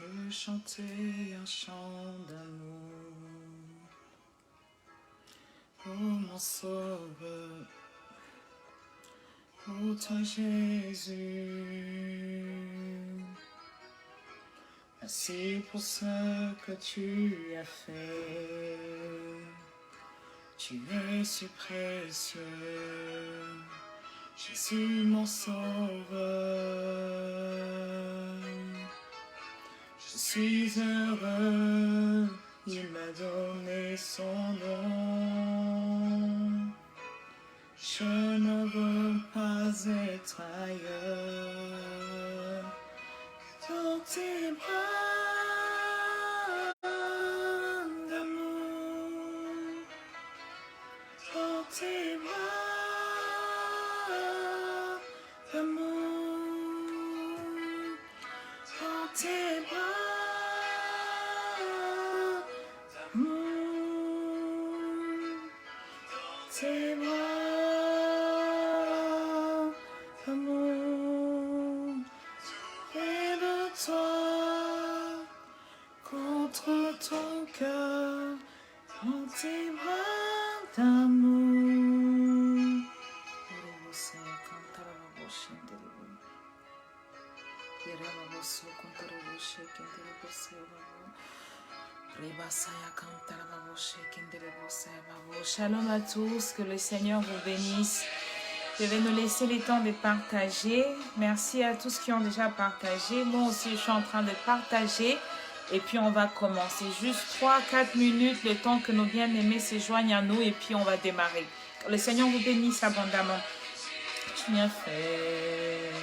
veux chanter un chant d'amour pour mon sauveur, pour toi Jésus. Merci pour ce que tu as fait. Tu es si précieux, Jésus mon sauveur. Je suis heureux, il m'a donné son nom. Je ne veux pas être ailleurs. Dans tes bras d'amour, dans tes bras d'amour, dans tes bras d'amour, tes bras d'amour, près de toi, contre ton cœur, dans tes bras d'amour. Shalom à tous, que le Seigneur vous bénisse. Je vais nous laisser le temps de partager. Merci à tous qui ont déjà partagé. Moi aussi, je suis en train de partager. Et puis, on va commencer. Juste 3-4 minutes, le temps que nos bien-aimés se joignent à nous. Et puis, on va démarrer. Que le Seigneur vous bénisse abondamment. Tu m'as fait.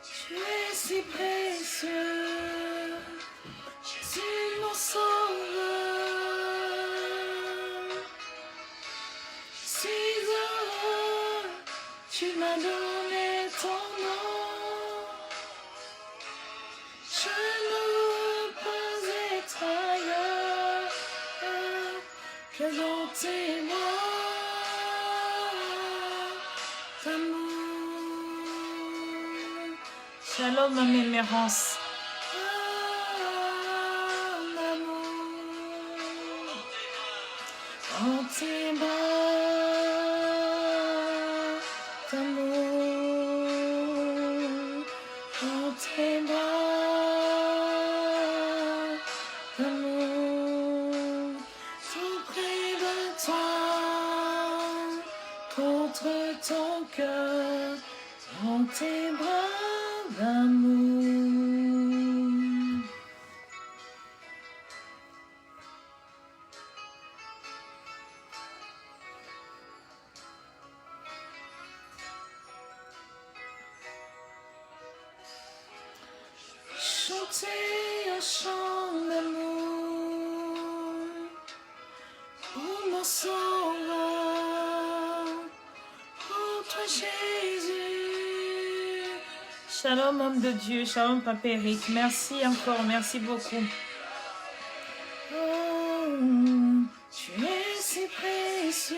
Tu es si précieux. Jésus mon sauveur. Si heureux, tu m'as donné ton nom. Je ne veux pas être ailleurs que dans tes bras d'amour. Shalom ma mémérance. Dans tes bras d'amour, dans tes bras d'amour, tout près de toi, contre ton cœur, dans tes bras d'amour. Chanter un chant d'amour pour mon sauveur, pour toi Jésus. Shalom homme de Dieu, shalom Papa Eric, merci encore, merci beaucoup. Oh, tu es si précieux,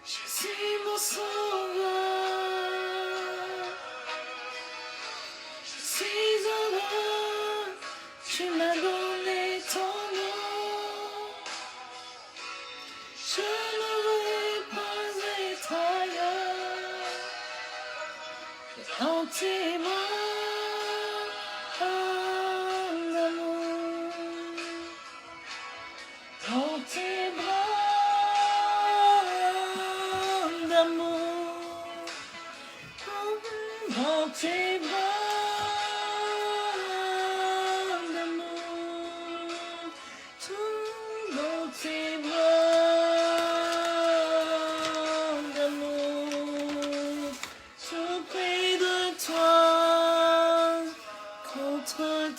Jésus mon sauveur. Si heureux, tu m'as donné ton nom. Je ne veux pas être ailleurs. Dans tes bras d'amour, dans tes bras d'amour, dans tes bras.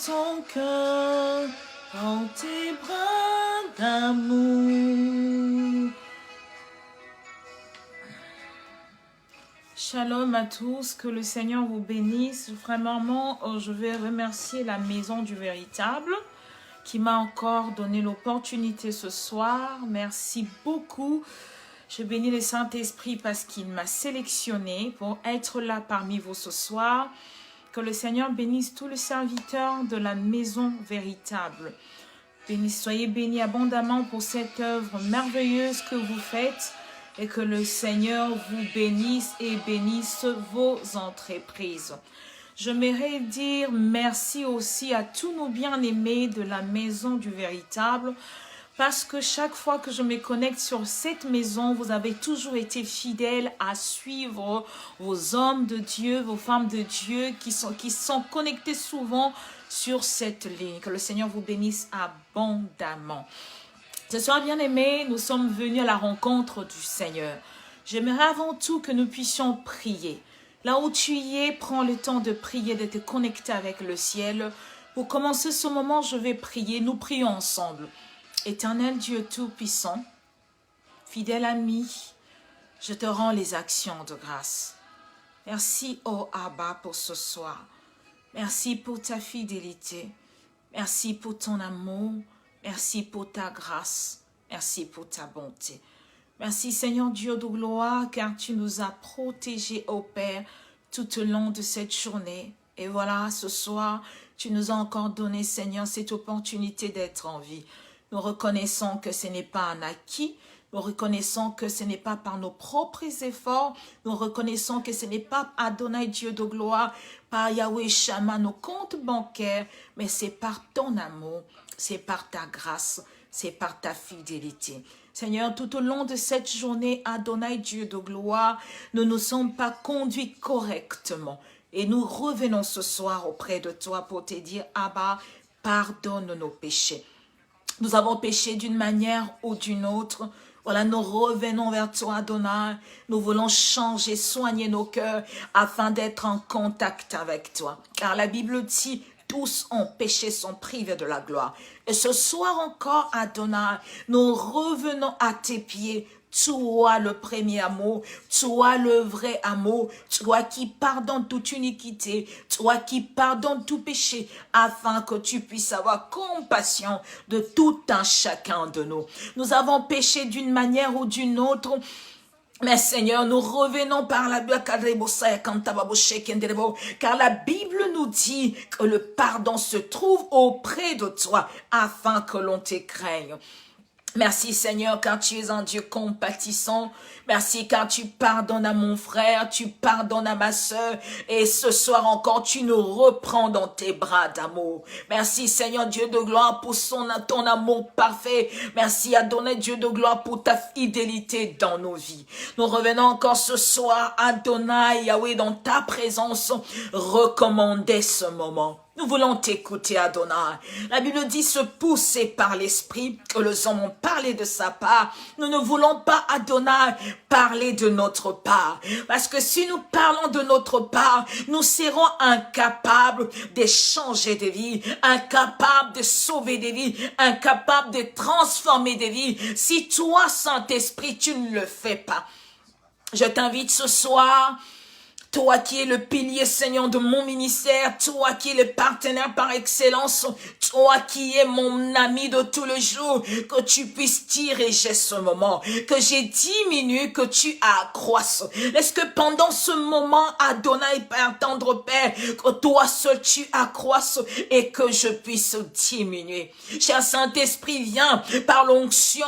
Ton cœur dans tes bras d'amour. Shalom à tous, que le Seigneur vous bénisse. Vraiment, je vais remercier la Maison du Véritable qui m'a encore donné l'opportunité ce soir. Merci beaucoup. Je bénis le Saint-Esprit parce qu'il m'a sélectionné pour être là parmi vous ce soir. Que le Seigneur bénisse tous les serviteurs de la maison véritable. Soyez bénis abondamment pour cette œuvre merveilleuse que vous faites et que le Seigneur vous bénisse et bénisse vos entreprises. J'aimerais dire merci aussi à tous nos bien-aimés de la maison du véritable, parce que chaque fois que je me connecte sur cette maison, vous avez toujours été fidèles à suivre vos hommes de Dieu, vos femmes de Dieu qui sont connectés souvent sur cette ligne. Que le Seigneur vous bénisse abondamment. Ce soir, bien-aimés, nous sommes venus à la rencontre du Seigneur. J'aimerais avant tout que nous puissions prier. Là où tu y es, prends le temps de prier, de te connecter avec le ciel. Pour commencer ce moment, je vais prier. Nous prions ensemble. Éternel Dieu Tout-Puissant, fidèle ami, je te rends les actions de grâce. Merci, ô Abba, pour ce soir. Merci pour ta fidélité. Merci pour ton amour. Merci pour ta grâce. Merci pour ta bonté. Merci, Seigneur Dieu de gloire, car tu nous as protégés, ô Père, tout au long de cette journée. Et voilà, ce soir, tu nous as encore donné, Seigneur, cette opportunité d'être en vie. Nous reconnaissons que ce n'est pas un acquis. Nous reconnaissons que ce n'est pas par nos propres efforts. Nous reconnaissons que ce n'est pas Adonai Dieu de gloire, par Yahweh Shammah, nos comptes bancaires, mais c'est par ton amour, c'est par ta grâce, c'est par ta fidélité. Seigneur, tout au long de cette journée, Adonai Dieu de gloire, nous ne nous sommes pas conduits correctement. Et nous revenons ce soir auprès de toi pour te dire, Abba, pardonne nos péchés. Nous avons péché d'une manière ou d'une autre. Voilà, nous revenons vers toi, Adonai. Nous voulons changer, soigner nos cœurs afin d'être en contact avec toi. Car la Bible dit, tous ont péché, sont privés de la gloire. Et ce soir encore, Adonai, nous revenons à tes pieds. Toi le premier amour, toi le vrai amour, toi qui pardonne toute iniquité, toi qui pardonne tout péché, afin que tu puisses avoir compassion de tout un chacun de nous. Nous avons péché d'une manière ou d'une autre, mais Seigneur, nous revenons par la car la Bible nous dit que le pardon se trouve auprès de toi, afin que l'on te craigne. Merci Seigneur, car tu es un Dieu compatissant. Merci car tu pardonnes à mon frère, tu pardonnes à ma sœur. Et ce soir encore, tu nous reprends dans tes bras d'amour. Merci Seigneur Dieu de gloire pour ton amour parfait. Merci Adonai Dieu de gloire pour ta fidélité dans nos vies. Nous revenons encore ce soir, Adonai Yahweh, dans ta présence, recommander ce moment. Nous voulons t'écouter, Adonai. La Bible dit se pousser par l'Esprit, que les hommes ont parlé de sa part. Nous ne voulons pas, Adonai, parler de notre part. Parce que si nous parlons de notre part, nous serons incapables de changer de vie, incapables de sauver des vies, incapables de transformer des vies. Si toi, Saint-Esprit, tu ne le fais pas. Je t'invite ce soir, toi qui es le pilier, Seigneur, de mon ministère, toi qui es le partenaire par excellence, toi qui es mon ami de tous les jours, que tu puisses diriger ce moment, que j'ai diminue, que tu accroisses. Laisse que pendant ce moment, Adonai, Père tendre Père, que toi seul tu accroisses et que je puisse diminuer. Cher Saint-Esprit, viens par l'onction,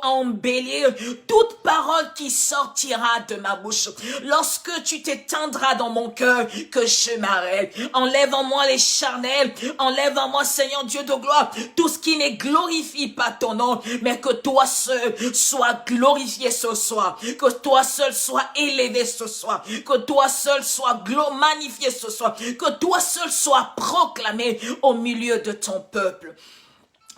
embellir toute parole qui sortira de ma bouche. Lorsque tu t'étendras dans mon cœur, que je m'arrête. Enlève en moi les charnels, enlève en moi, Seigneur Dieu de gloire, tout ce qui ne glorifie pas ton nom, mais que toi seul sois glorifié ce soir, que toi seul sois élevé ce soir, que toi seul sois magnifié ce soir, que toi seul sois proclamé au milieu de ton peuple.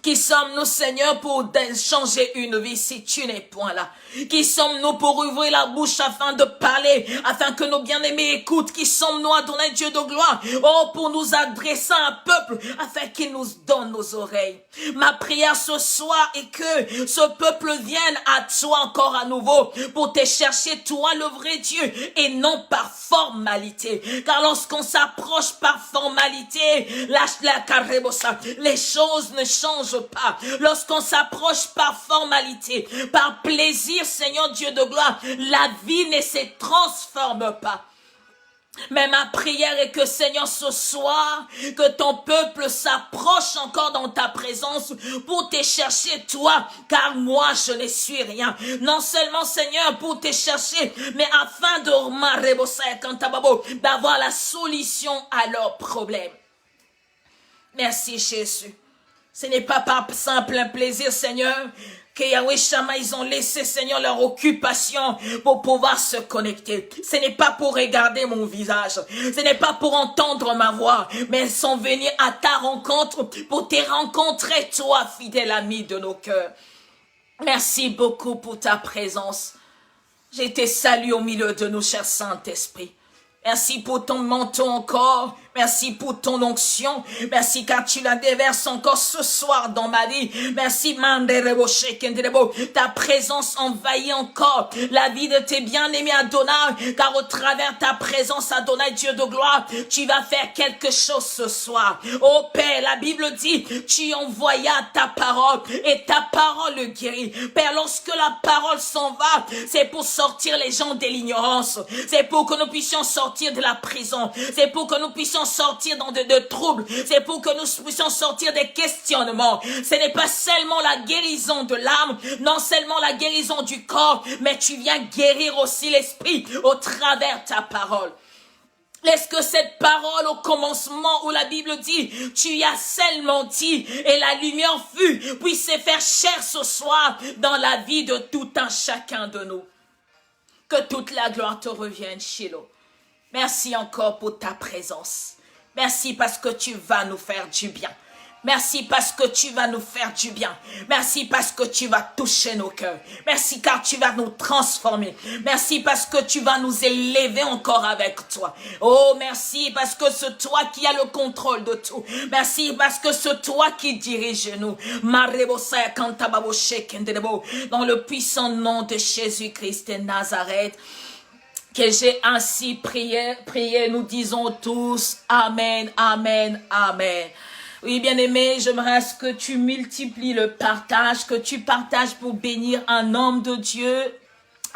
Qui sommes-nous, Seigneur, pour changer une vie si tu n'es point là? Qui sommes-nous pour ouvrir la bouche afin de parler, afin que nos bien-aimés écoutent? Qui sommes-nous, Adonai Dieu de gloire? Oh, pour nous adresser à un peuple, afin qu'il nous donne nos oreilles. Ma prière ce soir est que ce peuple vienne à toi encore à nouveau, pour te chercher, toi le vrai Dieu, et non par formalité. Car lorsqu'on s'approche par formalité, les choses ne changent pas. Lorsqu'on s'approche par formalité, par plaisir, Seigneur Dieu de gloire, la vie ne se transforme pas. Mais ma prière est que, Seigneur, ce soir, que ton peuple s'approche encore dans ta présence pour te chercher, toi, car moi, je ne suis rien. Non seulement, Seigneur, pour te chercher, mais afin d'avoir la solution à leurs problèmes. Merci, Jésus. Ce n'est pas par simple plaisir, Seigneur, que Yahweh Shammah, ils ont laissé, Seigneur, leur occupation pour pouvoir se connecter. Ce n'est pas pour regarder mon visage. Ce n'est pas pour entendre ma voix. Mais ils sont venus à ta rencontre pour te rencontrer, toi, fidèle ami de nos cœurs. Merci beaucoup pour ta présence. Je te salue au milieu de nous, cher Saint-Esprit. Merci pour ton manteau encore. Merci pour ton onction. Merci car tu la déverses encore ce soir dans ma vie. Merci, ta présence envahit encore la vie de tes bien-aimés, Adonai. Car au travers ta présence, Adonai, Dieu de gloire, tu vas faire quelque chose ce soir. Oh Père, la Bible dit, tu envoyas ta parole et ta parole le guérit. Père, lorsque la parole s'en va, c'est pour sortir les gens de l'ignorance. C'est pour que nous puissions sortir de la prison. C'est pour que nous puissions sortir dans de troubles. C'est pour que nous puissions sortir des questionnements. Ce n'est pas seulement la guérison de l'âme, non seulement la guérison du corps, mais tu viens guérir aussi l'esprit au travers ta parole. Laisse que cette parole au commencement où la Bible dit, tu y as seulement dit et la lumière fut, puisse se faire chair ce soir dans la vie de tout un chacun de nous. Que toute la gloire te revienne, Shiloh. Merci encore pour ta présence. Merci parce que tu vas nous faire du bien. Merci parce que tu vas nous faire du bien. Merci parce que tu vas toucher nos cœurs. Merci car tu vas nous transformer. Merci parce que tu vas nous élever encore avec toi. Oh, merci parce que c'est toi qui as le contrôle de tout. Merci parce que c'est toi qui dirige nous. Dans le puissant nom de Jésus-Christ de Nazareth, que j'ai ainsi prié, nous disons tous Amen, Amen, Amen. Oui, bien-aimé, j'aimerais que tu multiplies le partage, que tu partages pour bénir un homme de Dieu.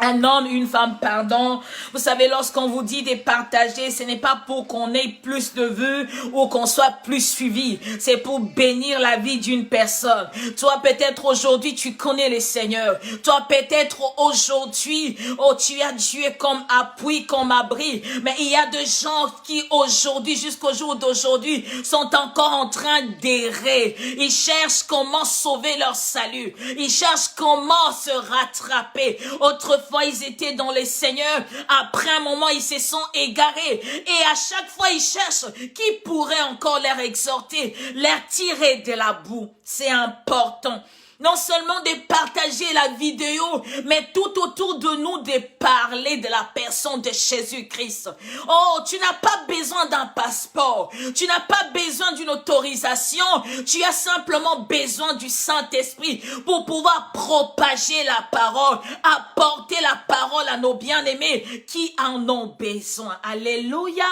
Un homme, une femme, pardon. Vous savez, lorsqu'on vous dit de partager, ce n'est pas pour qu'on ait plus de vues ou qu'on soit plus suivi. C'est pour bénir la vie d'une personne. Toi, peut-être aujourd'hui, tu connais le Seigneur. Toi, peut-être aujourd'hui, oh, tu as Dieu comme appui, comme abri. Mais il y a des gens qui aujourd'hui, jusqu'au jour d'aujourd'hui, sont encore en train d'errer. Ils cherchent comment sauver leur salut. Ils cherchent comment se rattraper. Autrefois, ils étaient dans les seigneurs. Après un moment, ils se sont égarés. Et à chaque fois, ils cherchent qui pourrait encore leur exhorter, leur tirer de la boue. C'est important. Non seulement de partager la vidéo, mais tout autour de nous de parler de la personne de Jésus-Christ. Oh, tu n'as pas besoin d'un passeport. Tu n'as pas besoin d'une autorisation. Tu as simplement besoin du Saint-Esprit pour pouvoir propager la parole, apporter la parole à nos bien-aimés qui en ont besoin. Alléluia.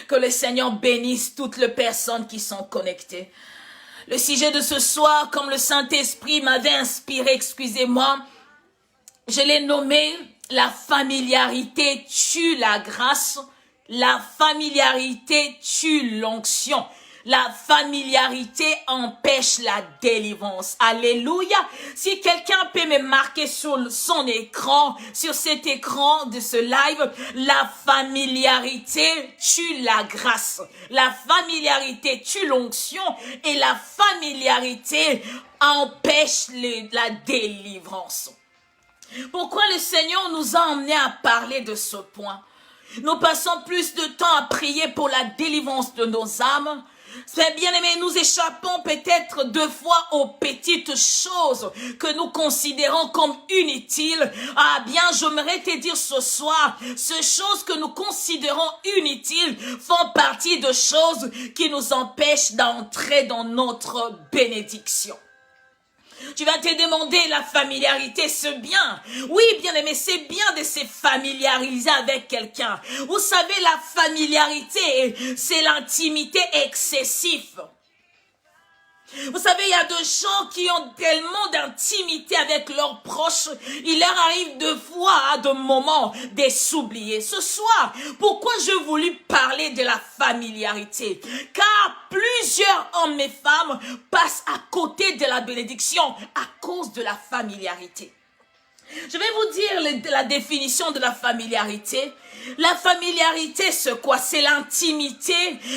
Que le Seigneur bénisse toutes les personnes qui sont connectées. Le sujet de ce soir, comme le Saint-Esprit m'avait inspiré, excusez-moi, je l'ai nommé « La familiarité tue la grâce, la familiarité tue l'onction ». La familiarité empêche la délivrance. Alléluia. Si quelqu'un peut me marquer sur son écran, sur cet écran de ce live, la familiarité tue la grâce. La familiarité tue l'onction et la familiarité empêche la délivrance. Pourquoi le Seigneur nous a emmenés à parler de ce point? Nous passons plus de temps à prier pour la délivrance de nos âmes. C'est bien aimé, nous échappons peut-être deux fois aux petites choses que nous considérons comme inutiles. Ah bien, j'aimerais te dire ce soir, ces choses que nous considérons inutiles font partie de choses qui nous empêchent d'entrer dans notre bénédiction. Tu vas te demander, la familiarité, c'est bien. Oui, bien aimé, c'est bien de se familiariser avec quelqu'un. Vous savez, la familiarité, c'est l'intimité excessive. Vous savez, il y a des gens qui ont tellement d'intimité avec leurs proches, il leur arrive de fois, à de moments, de s'oublier. Ce soir, pourquoi je voulus parler de la familiarité? Car plusieurs hommes et femmes passent à côté de la bénédiction à cause de la familiarité. Je vais vous dire la définition de la familiarité. La familiarité, c'est quoi? C'est l'intimité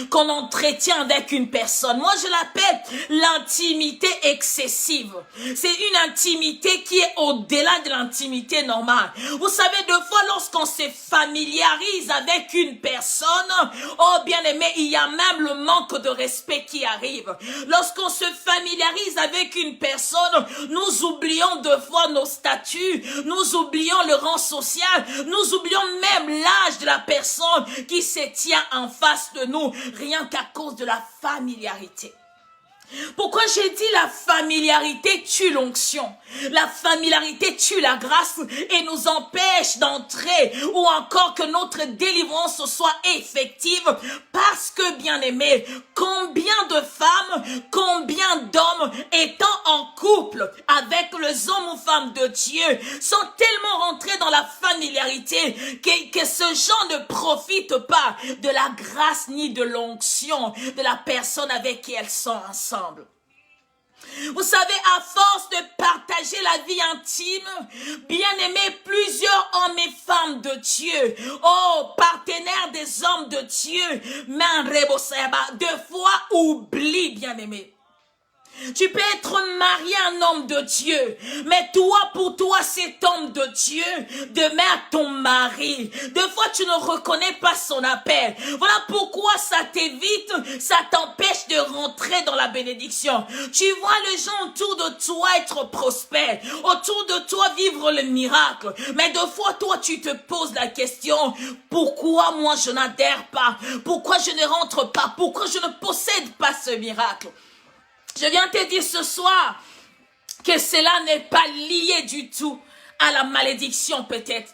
qu'on entretient avec une personne. Moi, je l'appelle l'intimité excessive. C'est une intimité qui est au-delà de l'intimité normale. Vous savez, deux fois, lorsqu'on se familiarise avec une personne, oh bien aimé, il y a même le manque de respect qui arrive. Lorsqu'on se familiarise avec une personne, nous oublions deux fois nos statuts, nous oublions le rang social, nous oublions même l'âge de la personne qui se tient en face de nous, rien qu'à cause de la familiarité. Pourquoi j'ai dit la familiarité tue l'onction? La familiarité tue la grâce et nous empêche d'entrer ou encore que notre délivrance soit effective parce que, bien aimé, combien de femmes, combien d'hommes étant en couple avec les hommes ou femmes de Dieu sont tellement rentrés dans la familiarité que ces gens ne profitent pas de la grâce ni de l'onction de la personne avec qui elles sont ensemble. Vous savez, à force de partager la vie intime, bien aimé, plusieurs hommes et femmes de Dieu, oh, partenaires des hommes de Dieu, deux fois oublient, bien aimé. Tu peux être marié à un homme de Dieu, mais toi, pour toi, cet homme de Dieu demeure ton mari. Deux fois, tu ne reconnais pas son appel. Voilà pourquoi ça t'évite, ça t'empêche de rentrer dans la bénédiction. Tu vois les gens autour de toi être prospères, autour de toi vivre le miracle. Mais deux fois, toi, tu te poses la question, pourquoi moi je n'adhère pas? Pourquoi je ne rentre pas? Pourquoi je ne possède pas ce miracle? Je viens te dire ce soir que cela n'est pas lié du tout à la malédiction peut-être.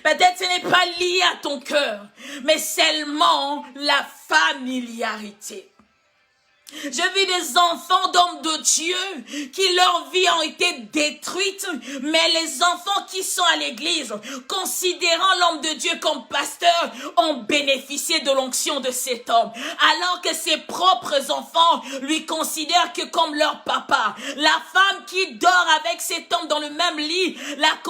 Peut-être ce n'est pas lié à ton cœur, mais seulement la familiarité. Je vis des enfants d'hommes de Dieu qui leur vie ont été détruite, mais les enfants qui sont à l'église, considérant l'homme de Dieu comme pasteur, ont bénéficié de l'onction de cet homme, alors que ses propres enfants lui considèrent que comme leur papa. La femme qui dort avec cet homme dans le même lit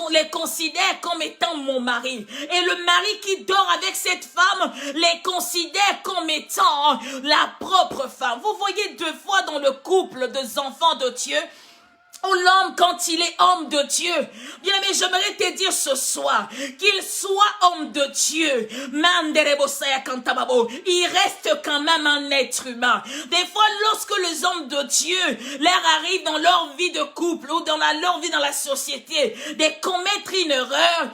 les considère comme étant mon mari, et le mari qui dort avec cette femme les considère comme étant la propre femme. Vous voyez deux fois dans le couple des enfants de Dieu, ou l'homme quand il est homme de Dieu. Bien aimé, j'aimerais te dire ce soir qu'il soit homme de Dieu, il reste quand même un être humain. Des fois, lorsque les hommes de Dieu leur arrivent dans leur vie de couple ou dans leur vie dans la société de commettre une erreur,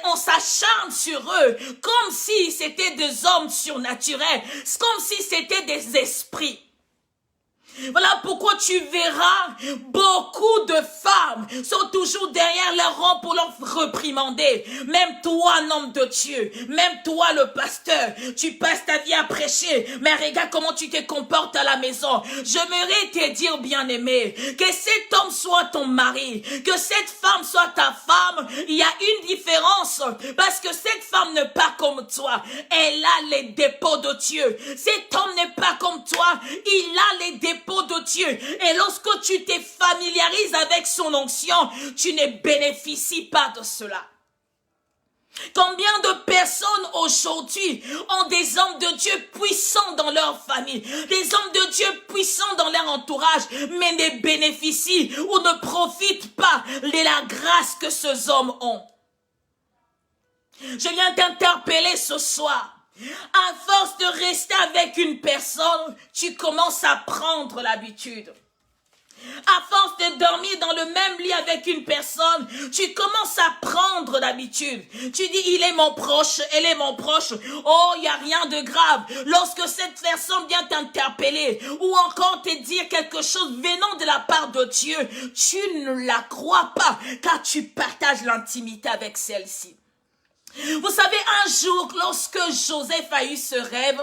on s'acharne sur eux comme si c'était des hommes surnaturels, comme si c'était des esprits. Voilà pourquoi tu verras beaucoup de femmes sont toujours derrière leur rang pour leur réprimander. Même toi, un homme de Dieu, même toi, le pasteur, tu passes ta vie à prêcher, mais regarde comment tu te comportes à la maison. J'aimerais te dire, bien-aimé, que cet homme soit ton mari, que cette femme soit ta femme. Il y a une différence, parce que cette femme n'est pas comme toi. Elle a les dépôts de Dieu. Cet homme n'est pas comme toi. Il a les dépôts de Dieu. Et lorsque tu te familiarises avec son onction, tu ne bénéficies pas de cela. Combien de personnes aujourd'hui ont des hommes de Dieu puissants dans leur famille, des hommes de Dieu puissants dans leur entourage, mais ne bénéficient ou ne profitent pas de la grâce que ces hommes ont? Je viens t'interpeller ce soir. À force de rester avec une personne, tu commences à prendre l'habitude. À force de dormir dans le même lit avec une personne, tu commences à prendre l'habitude. Tu dis, il est mon proche, elle est mon proche. Oh, il n'y a rien de grave. Lorsque cette personne vient t'interpeller ou encore te dire quelque chose venant de la part de Dieu, tu ne la crois pas car tu partages l'intimité avec celle-ci. Vous savez, un jour, lorsque Joseph a eu ce rêve,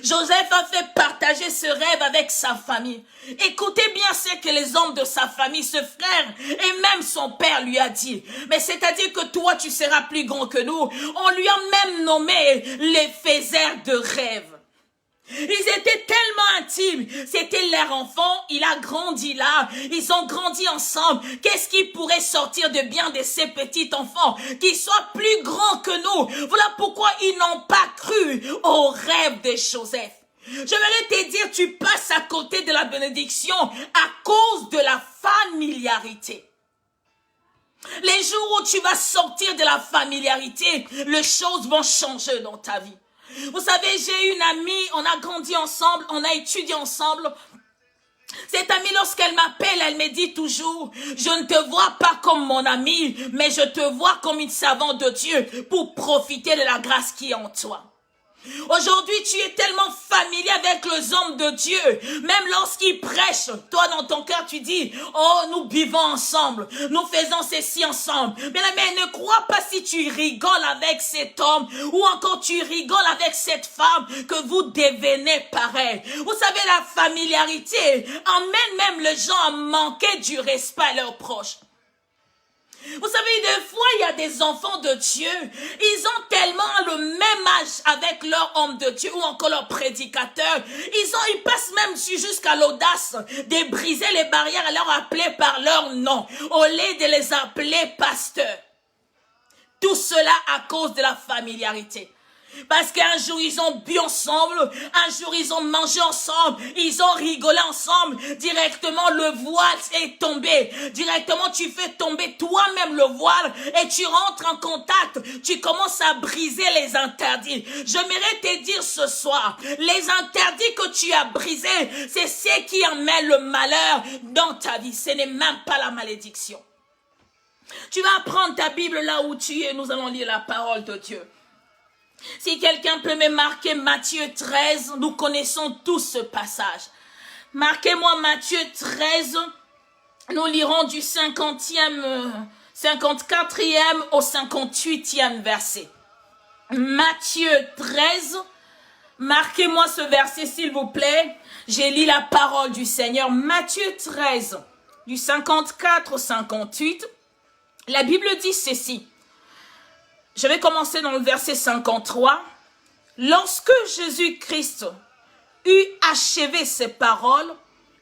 Joseph a fait partager partager ce rêve avec sa famille. Écoutez bien ce que les hommes de sa famille, ce frère et même son père lui a dit. Mais c'est-à-dire que toi, tu seras plus grand que nous. On lui a même nommé les faiseurs de rêves. Ils étaient tellement intimes, c'était leur enfant, il a grandi là, ils ont grandi ensemble. Qu'est-ce qui pourrait sortir de bien de ces petits enfants, qui soient plus grands que nous? Voilà pourquoi ils n'ont pas cru au rêve de Joseph. Je voudrais te dire, tu passes à côté de la bénédiction à cause de la familiarité. Les jours où tu vas sortir de la familiarité, les choses vont changer dans ta vie. Vous savez, j'ai une amie, on a grandi ensemble, on a étudié ensemble. Cette amie, lorsqu'elle m'appelle, elle me dit toujours, je ne te vois pas comme mon amie, mais je te vois comme une servante de Dieu pour profiter de la grâce qui est en toi. Aujourd'hui, tu es tellement familier avec les hommes de Dieu. Même lorsqu'ils prêchent, toi dans ton cœur, tu dis, oh, nous buvons ensemble. Nous faisons ceci ensemble. Mais ne crois pas si tu rigoles avec cet homme ou encore tu rigoles avec cette femme que vous devenez pareil. Vous savez, la familiarité emmène même les gens à manquer du respect à leurs proches. Vous savez, des fois, il y a des enfants de Dieu, ils ont tellement le même âge avec leur homme de Dieu ou encore leur prédicateur. Ils passent même jusqu'à l'audace de briser les barrières et leur appeler par leur nom, au lieu de les appeler pasteurs. Tout cela à cause de la familiarité. Parce qu'un jour, ils ont bu ensemble, un jour, ils ont mangé ensemble, ils ont rigolé ensemble. Directement, le voile est tombé. Directement, tu fais tomber toi-même le voile et tu rentres en contact. Tu commences à briser les interdits. J'aimerais te dire ce soir, les interdits que tu as brisés, c'est ce qui amène le malheur dans ta vie. Ce n'est même pas la malédiction. Tu vas prendre ta Bible là où tu es. Nous allons lire la parole de Dieu. Si quelqu'un peut me marquer Matthieu 13, nous connaissons tous ce passage. Marquez-moi Matthieu 13, nous lirons du 54e au 58e verset. Matthieu 13, marquez-moi ce verset s'il vous plaît. J'ai lu la parole du Seigneur. Matthieu 13, du 54 au 58, la Bible dit ceci. Je vais commencer dans le verset 53. Lorsque Jésus-Christ eut achevé ses paroles,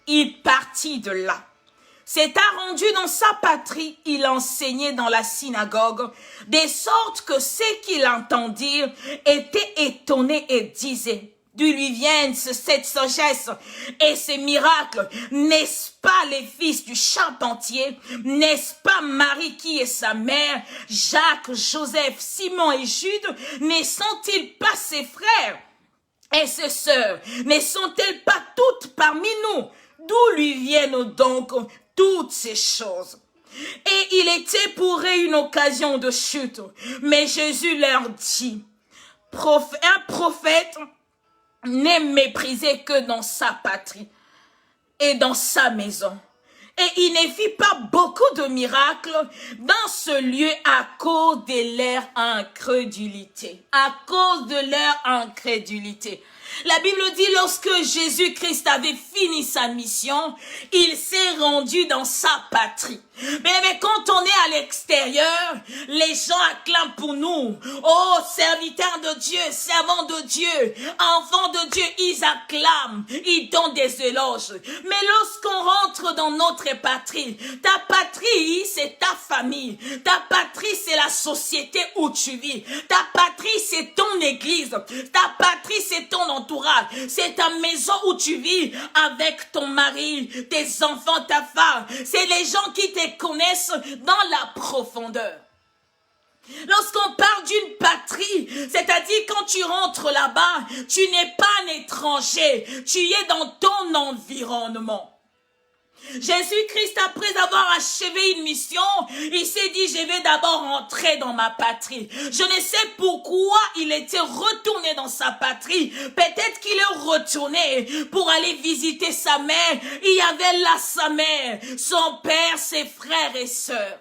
il partit de là. S'étant rendu dans sa patrie, il enseignait dans la synagogue, de sorte que ceux qui l'entendirent étaient étonnés et disaient, d'où lui viennent cette sagesse et ces miracles? N'est-ce pas les fils du charpentier? N'est-ce pas Marie qui est sa mère? Jacques, Joseph, Simon et Jude? Ne sont-ils pas ses frères et ses sœurs? Ne sont-elles pas toutes parmi nous? D'où lui viennent donc toutes ces choses? Et il était pour eux une occasion de chute. Mais Jésus leur dit, un prophète n'est méprisé que dans sa patrie et dans sa maison. Et il ne fit pas beaucoup de miracles dans ce lieu à cause de leur incrédulité. À cause de leur incrédulité. La Bible dit lorsque Jésus-Christ avait fini sa mission, il s'est rendu dans sa patrie. Mais quand on est à l'extérieur, les gens acclament pour nous. Oh, serviteurs de Dieu, servants de Dieu, enfants de Dieu, ils acclament, ils donnent des éloges. Mais lorsqu'on rentre dans notre patrie, ta patrie, c'est ta famille. Ta patrie, c'est la société où tu vis. Ta patrie, c'est ton église. Ta patrie, c'est ton entourage. C'est ta maison où tu vis avec ton mari, tes enfants, ta femme. C'est les gens qui te connaissent dans la profondeur. Lorsqu'on parle d'une patrie, c'est-à-dire quand tu rentres là-bas, tu n'es pas un étranger, tu es dans ton environnement. Jésus-Christ, après avoir achevé une mission, il s'est dit, je vais d'abord rentrer dans ma patrie. Je ne sais pourquoi il était retourné dans sa patrie. Peut-être qu'il est retourné pour aller visiter sa mère. Il y avait là sa mère, son père, ses frères et sœurs.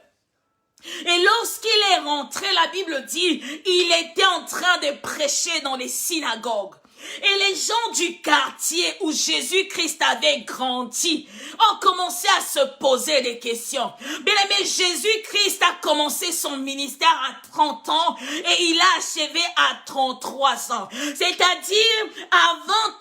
Et lorsqu'il est rentré, la Bible dit, il était en train de prêcher dans les synagogues. Et les gens du quartier où Jésus-Christ avait grandi ont commencé à se poser des questions. Bien aimé, Jésus-Christ a commencé son ministère à 30 ans et il a achevé à 33 ans. C'est-à-dire, avant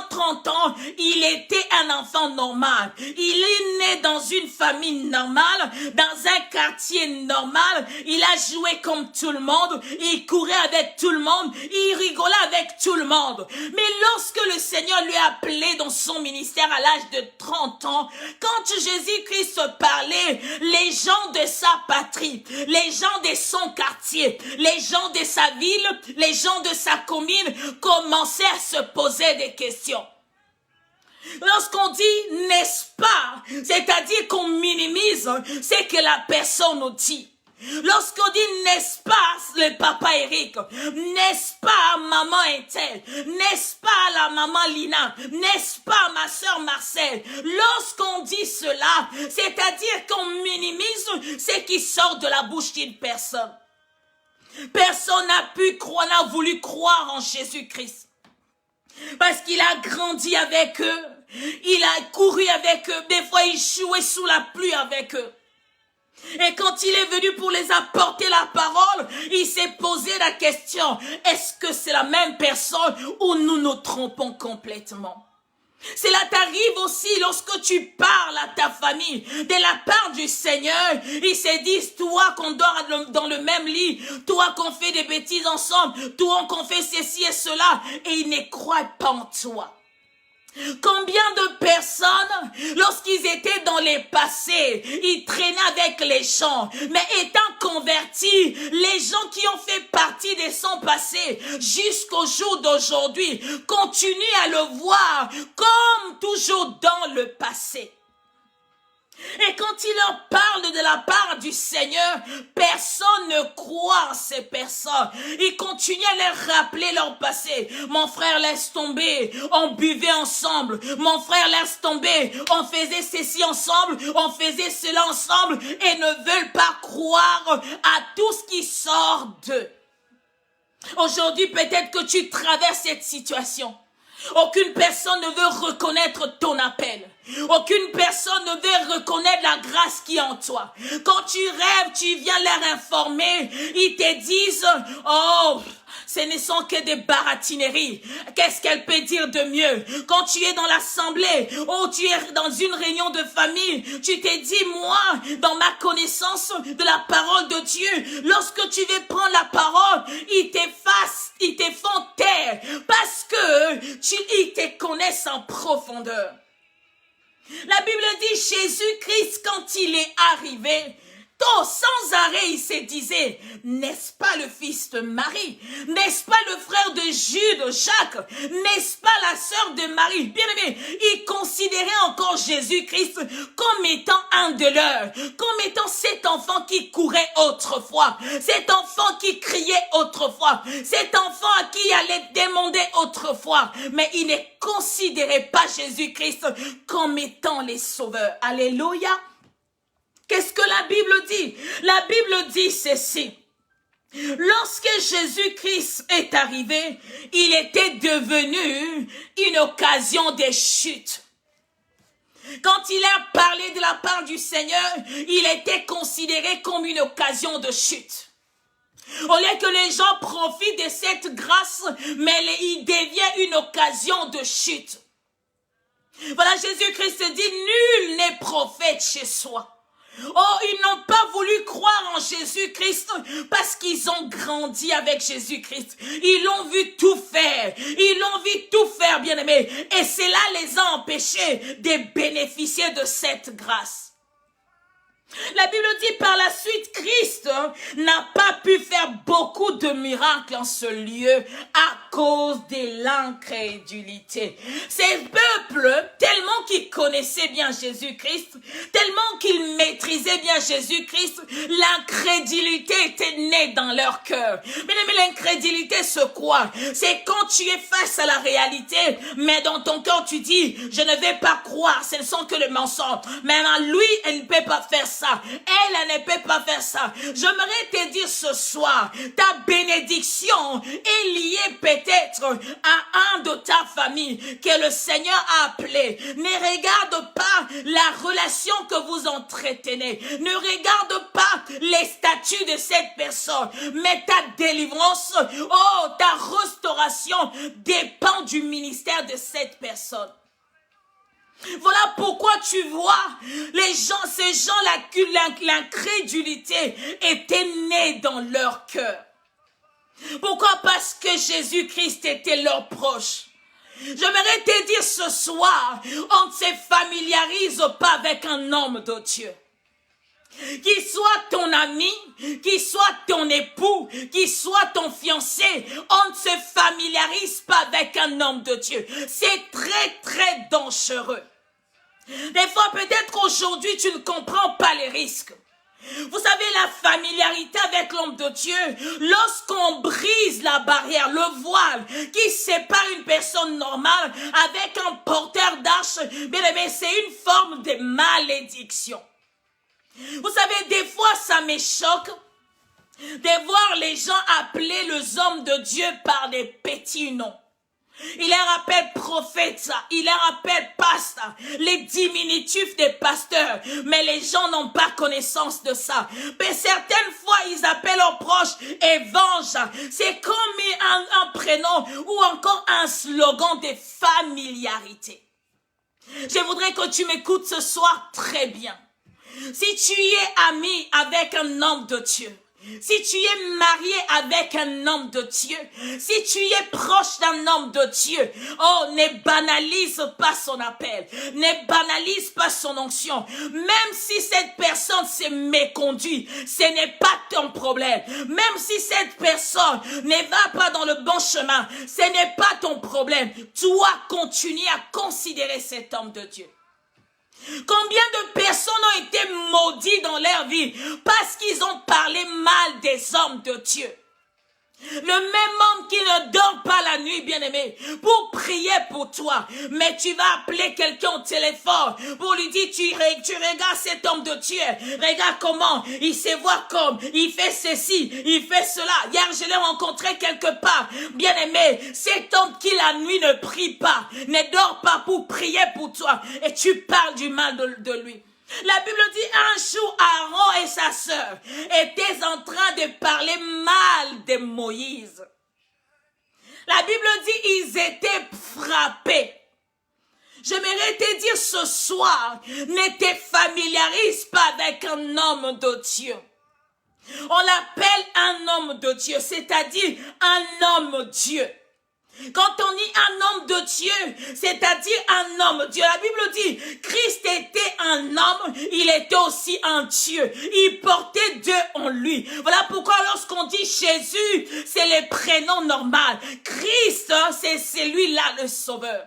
30 ans, il était un enfant normal. Il est né dans une famille normale, dans un quartier normal. Il a joué comme tout le monde. Il courait avec tout le monde. Il rigolait avec tout le monde. Mais lorsque le Seigneur lui a appelé dans son ministère à l'âge de 30 ans, quand Jésus-Christ parlait, les gens de sa patrie, les gens de son quartier, les gens de sa ville, les gens de sa commune commençaient à se poser des questions. Lorsqu'on dit n'est-ce pas, c'est-à-dire qu'on minimise ce que la personne nous dit. Lorsqu'on dit n'est-ce pas le papa Eric, n'est-ce pas maman Ethel, n'est-ce pas la maman Lina, n'est-ce pas ma soeur Marcel, lorsqu'on dit cela, c'est-à-dire qu'on minimise ce qui sort de la bouche d'une personne. Personne n'a voulu croire en Jésus-Christ parce qu'il a grandi avec eux, il a couru avec eux, des fois il jouait sous la pluie avec eux. Et quand il est venu pour les apporter la parole, il s'est posé la question, est-ce que c'est la même personne ou nous nous trompons complètement? Cela t'arrive aussi lorsque tu parles à ta famille de la part du Seigneur. Ils se disent, toi qu'on dort dans le même lit, toi qu'on fait des bêtises ensemble, toi qu'on fait ceci et cela, et ils ne croient pas en toi. Combien de personnes, lorsqu'ils étaient dans les passés, ils traînaient avec les gens, mais étant convertis, les gens qui ont fait partie de son passé jusqu'au jour d'aujourd'hui continuent à le voir comme toujours dans le passé. Et quand il leur parle de la part du Seigneur, personne ne croit à ces personnes. Il continue à leur rappeler leur passé. Mon frère, laisse tomber. On buvait ensemble. Mon frère, laisse tomber. On faisait ceci ensemble. On faisait cela ensemble. Et ne veulent pas croire à tout ce qui sort d'eux. Aujourd'hui, peut-être que tu traverses cette situation. Aucune personne ne veut reconnaître ton appel. Aucune personne ne veut reconnaître la grâce qui est en toi. Quand tu rêves, tu viens leur informer. Ils te disent, oh, ce ne sont que des baratineries. Qu'est-ce qu'elle peut dire de mieux? Quand tu es dans l'assemblée, ou tu es dans une réunion de famille, tu te dis, moi, dans ma connaissance de la parole de Dieu, lorsque tu veux prendre la parole, ils t'effacent, ils te font taire, parce que ils te connaissent en profondeur. La Bible dit, Jésus-Christ, quand il est arrivé, sans arrêt, il se disait, n'est-ce pas le fils de Marie? N'est-ce pas le frère de Jude, Jacques? N'est-ce pas la sœur de Marie? Bien aimé, il considérait encore Jésus-Christ comme étant un de leurs, comme étant cet enfant qui courait autrefois, cet enfant qui criait autrefois, cet enfant à qui il allait demander autrefois, mais il ne considérait pas Jésus-Christ comme étant les sauveurs. Alléluia. Qu'est-ce que la Bible dit? La Bible dit ceci. Lorsque Jésus-Christ est arrivé, il était devenu une occasion de chute. Quand il a parlé de la part du Seigneur, il était considéré comme une occasion de chute. Au lieu que les gens profitent de cette grâce, mais il devient une occasion de chute. Voilà, Jésus-Christ dit, nul n'est prophète chez soi. Oh, ils n'ont pas voulu croire en Jésus-Christ parce qu'ils ont grandi avec Jésus-Christ. Ils l'ont vu tout faire. Ils l'ont vu tout faire, bien-aimés. Et cela les a empêchés de bénéficier de cette grâce. La Bible dit par la suite, Christ n'a pas pu faire beaucoup de miracles en ce lieu à cause de l'incrédulité. Ces peuples, tellement qu'ils connaissaient bien Jésus-Christ, tellement qu'ils maîtrisaient bien Jésus-Christ, l'incrédulité était née dans leur cœur. Mais l'incrédulité, c'est quoi? C'est quand tu es face à la réalité, mais dans ton cœur tu dis, je ne vais pas croire, ce ne sont que les mensonges. Mais lui, elle ne peut pas faire ça. ça. Elle ne peut pas faire ça. J'aimerais te dire ce soir, ta bénédiction est liée peut-être à un de ta famille que le Seigneur a appelé. Ne regarde pas la relation que vous entretenez. Ne regarde pas les statuts de cette personne. Mais ta délivrance, ta restauration dépend du ministère de cette personne. Voilà pourquoi tu vois, ces gens, l'incrédulité était née dans leur cœur. Pourquoi? Parce que Jésus-Christ était leur proche. J'aimerais te dire ce soir, on ne se familiarise pas avec un homme de Dieu. Qu'il soit ton ami, qu'il soit ton époux, qu'il soit ton fiancé, on ne se familiarise pas avec un homme de Dieu. C'est très, très dangereux. Des fois, peut-être qu'aujourd'hui, tu ne comprends pas les risques. Vous savez, la familiarité avec l'homme de Dieu, lorsqu'on brise la barrière, le voile qui sépare une personne normale avec un porteur d'arche, bien aimé, c'est une forme de malédiction. Vous savez, des fois, ça me choque de voir les gens appeler les hommes de Dieu par des petits noms. Il les rappelle prophète, il les rappelle pasteur, les diminutifs des pasteurs, mais les gens n'ont pas connaissance de ça. Mais certaines fois, ils appellent leurs proches évangile. C'est comme un prénom ou encore un slogan de familiarité. Je voudrais que tu m'écoutes ce soir très bien. Si tu es ami avec un homme de Dieu, si tu es marié avec un homme de Dieu, si tu es proche d'un homme de Dieu, ne banalise pas son appel, ne banalise pas son onction. Même si cette personne s'est méconduite, ce n'est pas ton problème. Même si cette personne ne va pas dans le bon chemin, ce n'est pas ton problème. Toi, continue à considérer cet homme de Dieu. Combien de personnes ont été maudites dans leur vie parce qu'ils ont parlé mal des hommes de Dieu? Le même homme qui ne dort pas la nuit, bien-aimé, pour prier pour toi. Mais tu vas appeler quelqu'un au téléphone pour lui dire, tu regardes cet homme de Dieu. Regarde comment il se voit comme, il fait ceci, il fait cela. Hier, je l'ai rencontré quelque part. Bien-aimé, cet homme qui la nuit ne prie pas, ne dort pas pour prier pour toi. Et tu parles du mal de lui. La Bible dit un jour Aaron et sa sœur étaient en train de parler mal de Moïse. La Bible dit ils étaient frappés. J'aimerais te dire ce soir, ne te familiarise pas avec un homme de Dieu. On l'appelle un homme de Dieu, c'est-à-dire un homme Dieu. Quand on dit un homme de Dieu, c'est-à-dire un homme Dieu, la Bible dit, Christ était un homme, il était aussi un Dieu. Il portait Dieu en lui. Voilà pourquoi lorsqu'on dit Jésus, c'est le prénom normal. Christ, c'est celui-là le sauveur.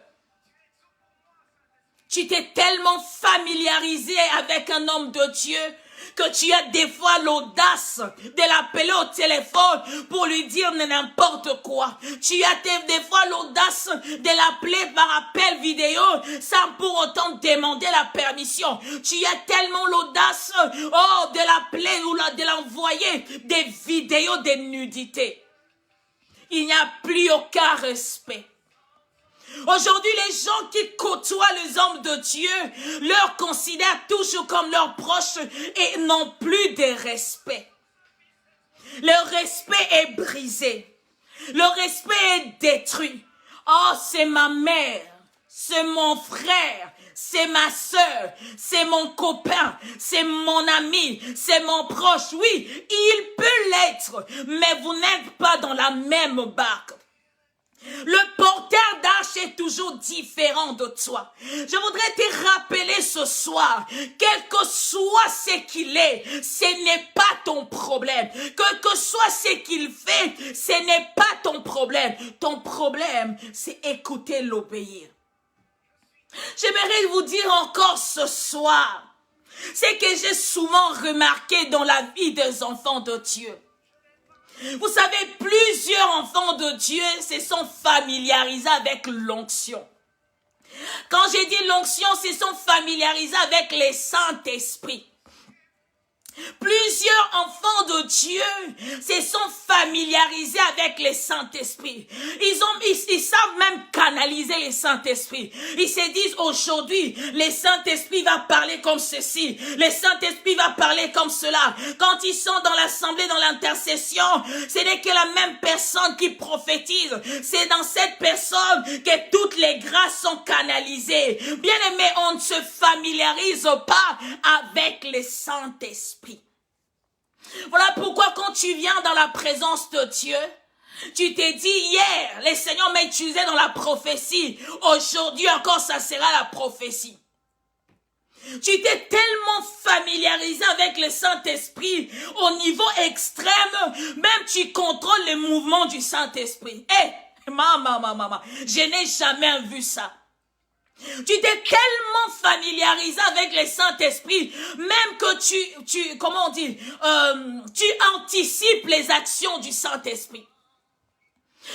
Tu t'es tellement familiarisé avec un homme de Dieu que tu as des fois l'audace de l'appeler au téléphone pour lui dire n'importe quoi. Tu as des fois l'audace de l'appeler par appel vidéo sans pour autant demander la permission. Tu as tellement l'audace de l'appeler ou de l'envoyer des vidéos de nudité. Il n'y a plus aucun respect. Aujourd'hui, les gens qui côtoient les hommes de Dieu leur considèrent toujours comme leurs proches et n'ont plus de respect. Le respect est brisé. Le respect est détruit. Oh, c'est ma mère, c'est mon frère, c'est ma sœur, c'est mon copain, c'est mon ami, c'est mon proche. Oui, il peut l'être, mais vous n'êtes pas dans la même barque. Le porteur d'arche est toujours différent de toi. Je voudrais te rappeler ce soir, quel que soit ce qu'il est, ce n'est pas ton problème. Quel que soit ce qu'il fait, ce n'est pas ton problème. Ton problème, c'est écouter, l'obéir. J'aimerais vous dire encore ce soir, c'est que j'ai souvent remarqué dans la vie des enfants de Dieu. Vous savez, plusieurs enfants de Dieu se sont familiarisés avec l'onction. Quand j'ai dit l'onction, se sont familiarisés avec le Saint-Esprit. Plusieurs enfants de Dieu se sont familiarisés avec les Saint-Esprit. Ils savent même canaliser les Saint-Esprit. Ils se disent aujourd'hui, les Saint-Esprit va parler comme ceci, les Saint-Esprit va parler comme cela. Quand ils sont dans l'assemblée, dans l'intercession, ce n'est que la même personne qui prophétise. C'est dans cette personne que toutes les grâces sont canalisées. Bien aimé, on ne se familiarise pas avec les Saint-Esprit. Voilà pourquoi quand tu viens dans la présence de Dieu, tu t'es dit hier, le Seigneur m'a utilisé dans la prophétie. Aujourd'hui encore, ça sera la prophétie. Tu t'es tellement familiarisé avec le Saint-Esprit au niveau extrême, même tu contrôles les mouvements du Saint-Esprit. Maman, je n'ai jamais vu ça. Tu t'es tellement familiarisé avec le Saint-Esprit, même que tu anticipes les actions du Saint-Esprit.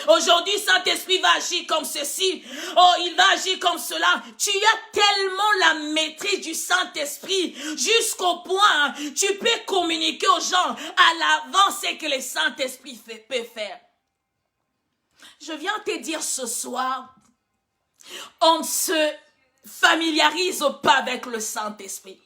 Aujourd'hui, Saint-Esprit va agir comme ceci. Oh, il va agir comme cela. Tu as tellement la maîtrise du Saint-Esprit jusqu'au point, tu peux communiquer aux gens à l'avance ce que le Saint-Esprit peut faire. Je viens te dire ce soir, on ne se familiarise pas avec le Saint-Esprit.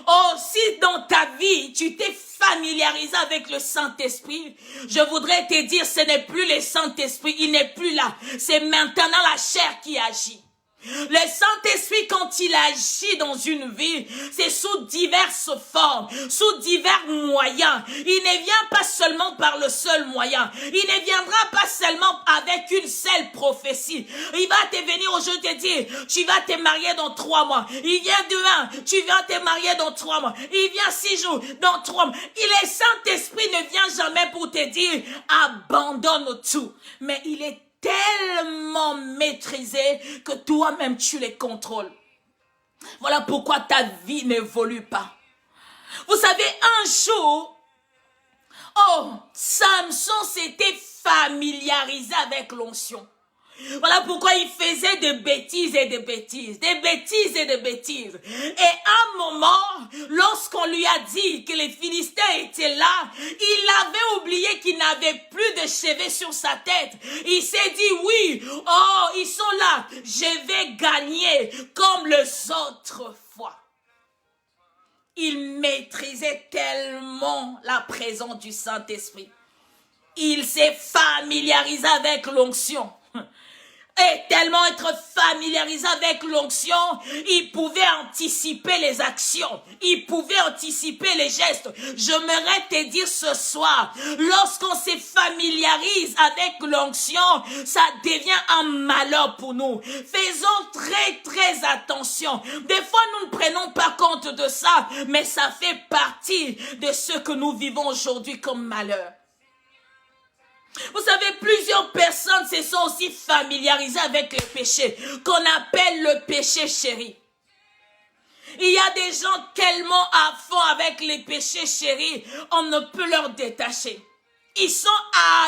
Oh, si dans ta vie, tu t'es familiarisé avec le Saint-Esprit, je voudrais te dire, ce n'est plus le Saint-Esprit, il n'est plus là. C'est maintenant la chair qui agit. Le Saint-Esprit, quand il agit dans une vie, c'est sous diverses formes, sous divers moyens. Il ne vient pas seulement par le seul moyen. Il ne viendra pas seulement avec une seule prophétie. Il va te venir aujourd'hui te dire, tu vas te marier dans 3 mois. Il vient demain, tu vas te marier dans 3 mois. Il vient 6 jours, dans 3 mois. Et le Saint-Esprit ne vient jamais pour te dire, abandonne tout. Mais il est tellement maîtrisé que toi-même tu les contrôles. Voilà pourquoi ta vie n'évolue pas. Vous savez, un jour, Samson s'était familiarisé avec l'onction. Voilà pourquoi il faisait des bêtises et des bêtises, des bêtises et des bêtises. Et à un moment, lorsqu'on lui a dit que les Philistins étaient là, il avait oublié qu'il n'avait plus de cheveux sur sa tête. Il s'est dit, oui, ils sont là, je vais gagner comme les autres fois. Il maîtrisait tellement la présence du Saint-Esprit. Il s'est familiarisé avec l'onction. Et tellement être familiarisé avec l'onction, il pouvait anticiper les actions, il pouvait anticiper les gestes. J'aimerais te dire ce soir, lorsqu'on se familiarise avec l'onction, ça devient un malheur pour nous. Faisons très très attention. Des fois, nous ne prenons pas compte de ça, mais ça fait partie de ce que nous vivons aujourd'hui comme malheur. Vous savez, plusieurs personnes se sont aussi familiarisées avec le péché, qu'on appelle le péché chéri. Il y a des gens tellement à fond avec les péchés chéris, on ne peut leur détacher. Ils sont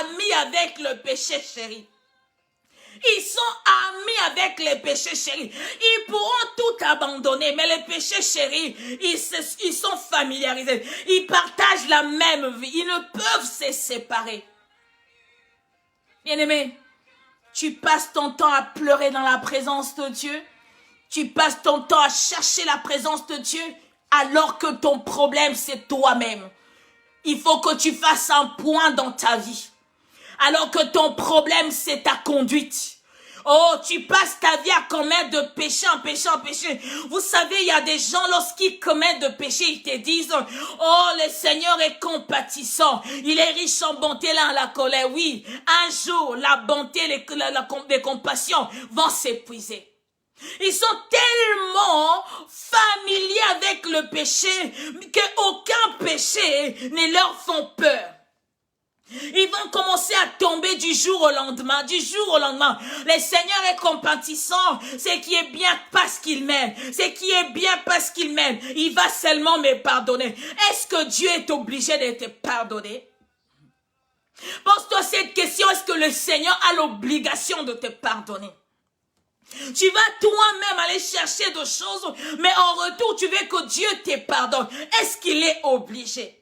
amis avec le péché chéri. Ils sont amis avec les péchés chéris. Ils pourront tout abandonner, mais les péchés chéris, ils sont familiarisés. Ils partagent la même vie. Ils ne peuvent se séparer. Bien-aimé, tu passes ton temps à pleurer dans la présence de Dieu. Tu passes ton temps à chercher la présence de Dieu alors que ton problème, c'est toi-même. Il faut que tu fasses un point dans ta vie. Alors que ton problème, c'est ta conduite. Oh, tu passes ta vie à commettre de péché en péché en péché. Vous savez, il y a des gens, lorsqu'ils commettent de péché, ils te disent, oh, le Seigneur est compatissant. Il est riche en bonté, là, en la colère. Oui, un jour, la bonté, les compassions vont s'épuiser. Ils sont tellement familiers avec le péché qu'aucun péché ne leur font peur. Ils vont commencer à tomber du jour au lendemain, du jour au lendemain. Le Seigneur est compatissant, c'est qui est bien parce qu'il m'aime, c'est qui est bien parce qu'il m'aime. Il va seulement me pardonner. Est-ce que Dieu est obligé de te pardonner? Pose-toi cette question, est-ce que le Seigneur a l'obligation de te pardonner? Tu vas toi-même aller chercher des choses, mais en retour, tu veux que Dieu te pardonne. Est-ce qu'il est obligé?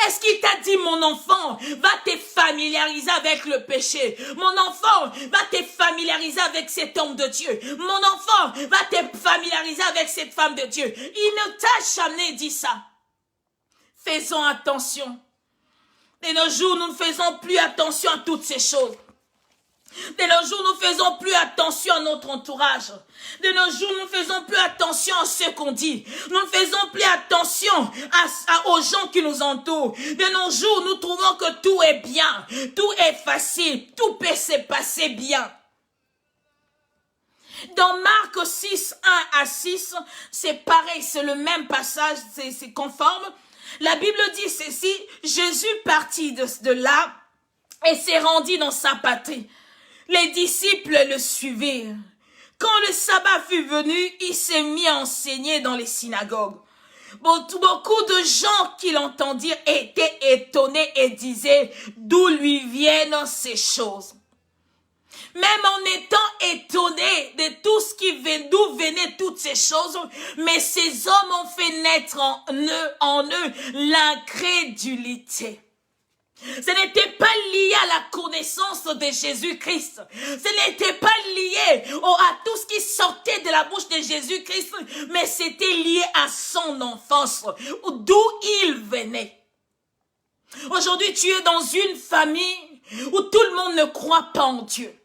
Est-ce qu'il t'a dit, mon enfant, va te familiariser avec le péché. Mon enfant, va te familiariser avec cet homme de Dieu. Mon enfant, va te familiariser avec cette femme de Dieu. Il ne t'a jamais dit ça. Faisons attention. De nos jours, nous ne faisons plus attention à toutes ces choses. De nos jours, nous ne faisons plus attention à notre entourage. De nos jours, nous ne faisons plus attention à ce qu'on dit. Nous ne faisons plus attention aux gens qui nous entourent. De nos jours, nous trouvons que tout est bien, tout est facile, tout peut se passer bien. Dans Marc 6, 1 à 6, c'est pareil, c'est le même passage, c'est conforme. La Bible dit ceci, Jésus partit de là et s'est rendu dans sa patrie. Les disciples le suivirent. Quand le sabbat fut venu, il s'est mis à enseigner dans les synagogues. Beaucoup de gens qui l'entendirent étaient étonnés et disaient d'où lui viennent ces choses. Même en étant étonnés de tout ce d'où venaient toutes ces choses, mais ces hommes ont fait naître en eux l'incrédulité. Ce n'était pas lié à la connaissance de Jésus-Christ. Ce n'était pas lié à tout ce qui sortait de la bouche de Jésus-Christ, mais c'était lié à son enfance, d'où il venait. Aujourd'hui, tu es dans une famille où tout le monde ne croit pas en Dieu.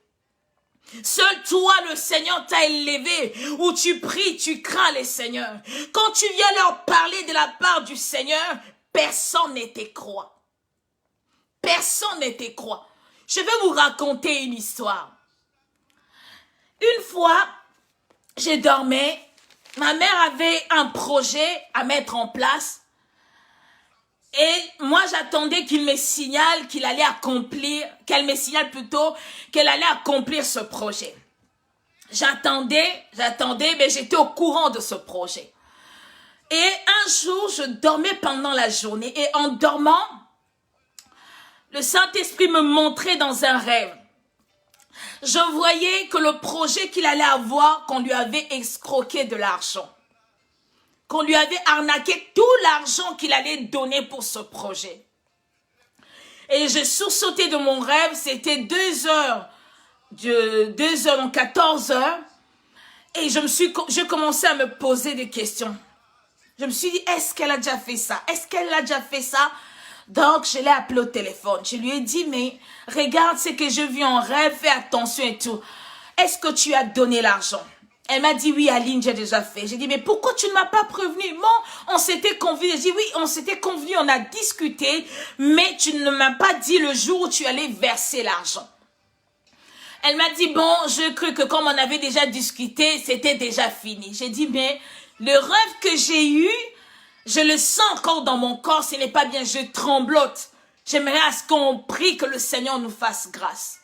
Seul toi, le Seigneur t'a élevé, où tu pries, tu crains le Seigneur. Quand tu viens leur parler de la part du Seigneur, personne ne te croit. Personne ne te croit. Je vais vous raconter une histoire. Une fois, je dormais, ma mère avait un projet à mettre en place et moi j'attendais qu'il me signale qu'il allait accomplir, qu'elle me signale plutôt qu'elle allait accomplir ce projet. J'attendais, mais j'étais au courant de ce projet. Et un jour, je dormais pendant la journée et en dormant, le Saint-Esprit me montrait dans un rêve. Je voyais que le projet qu'il allait avoir, qu'on lui avait escroqué de l'argent. Qu'on lui avait arnaqué tout l'argent qu'il allait donner pour ce projet. Et je sursautais de mon rêve, c'était 2 heures, donc 14 heures. Et je commençais à me poser des questions. Je me suis dit, est-ce qu'elle a déjà fait ça? Est-ce qu'elle a déjà fait ça? Donc, je l'ai appelé au téléphone. Je lui ai dit, mais regarde ce que je vis en rêve, fais attention et tout. Est-ce que tu as donné l'argent? Elle m'a dit, oui, Aline, j'ai déjà fait. J'ai dit, mais pourquoi tu ne m'as pas prévenu? Bon, on s'était convenu. J'ai dit, oui, on s'était convenu, on a discuté, mais tu ne m'as pas dit le jour où tu allais verser l'argent. Elle m'a dit, bon, je crus que comme on avait déjà discuté, c'était déjà fini. J'ai dit, mais le rêve que j'ai eu, je le sens encore dans mon corps, ce n'est pas bien, je tremblote. J'aimerais à ce qu'on prie que le Seigneur nous fasse grâce.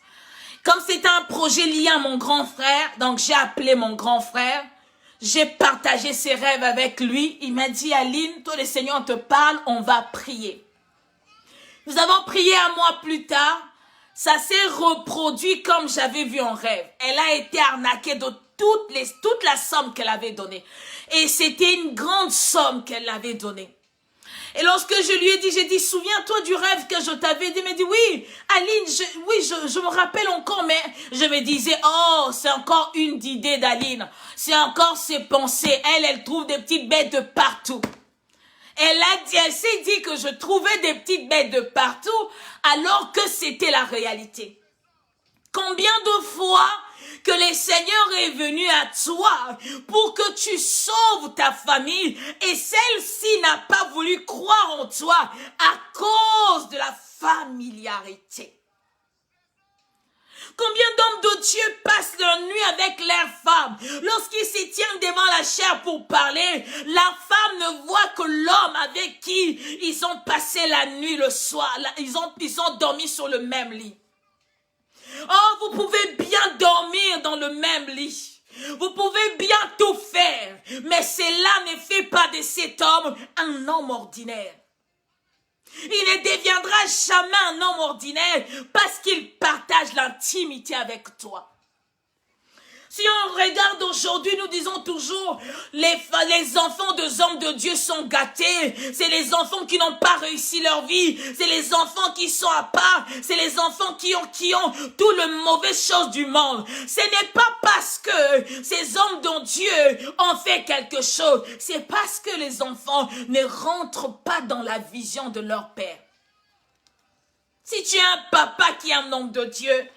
Comme c'était un projet lié à mon grand frère, donc j'ai appelé mon grand frère, j'ai partagé ses rêves avec lui. Il m'a dit, Aline, toi le Seigneur te parle, on va prier. Nous avons prié un mois plus tard, ça s'est reproduit comme j'avais vu en rêve. Elle a été arnaquée de toute la somme qu'elle avait donnée. Et c'était une grande somme qu'elle avait donnée. Et lorsque je lui ai dit, j'ai dit, souviens-toi du rêve que je t'avais dit. Elle m'a dit, oui, Aline, je me rappelle encore, mais je me disais, oh, c'est encore une idée d'Aline. C'est encore ses pensées. Elle trouve des petites bêtes de partout. Elle s'est dit que je trouvais des petites bêtes de partout, alors que c'était la réalité. Combien de fois que le Seigneur est venu à toi pour que tu sauves ta famille et celle-ci n'a pas voulu croire en toi à cause de la familiarité. Combien d'hommes de Dieu passent leur nuit avec leurs femmes? Lorsqu'ils se tiennent devant la chair pour parler, la femme ne voit que l'homme avec qui ils ont passé la nuit le soir. Ils ont dormi sur le même lit. Oh, vous pouvez bien dormir dans le même lit. Vous pouvez bien tout faire. Mais cela ne fait pas de cet homme un homme ordinaire. Il ne deviendra jamais un homme ordinaire parce qu'il partage l'intimité avec toi. Si regarde aujourd'hui, nous disons toujours, les enfants des hommes de Dieu sont gâtés. C'est les enfants qui n'ont pas réussi leur vie. C'est les enfants qui sont à part. C'est les enfants qui ont tout le mauvais chose du monde. Ce n'est pas parce que ces hommes de Dieu ont fait quelque chose. C'est parce que les enfants ne rentrent pas dans la vision de leur père. Si tu es un papa qui est un homme de Dieu,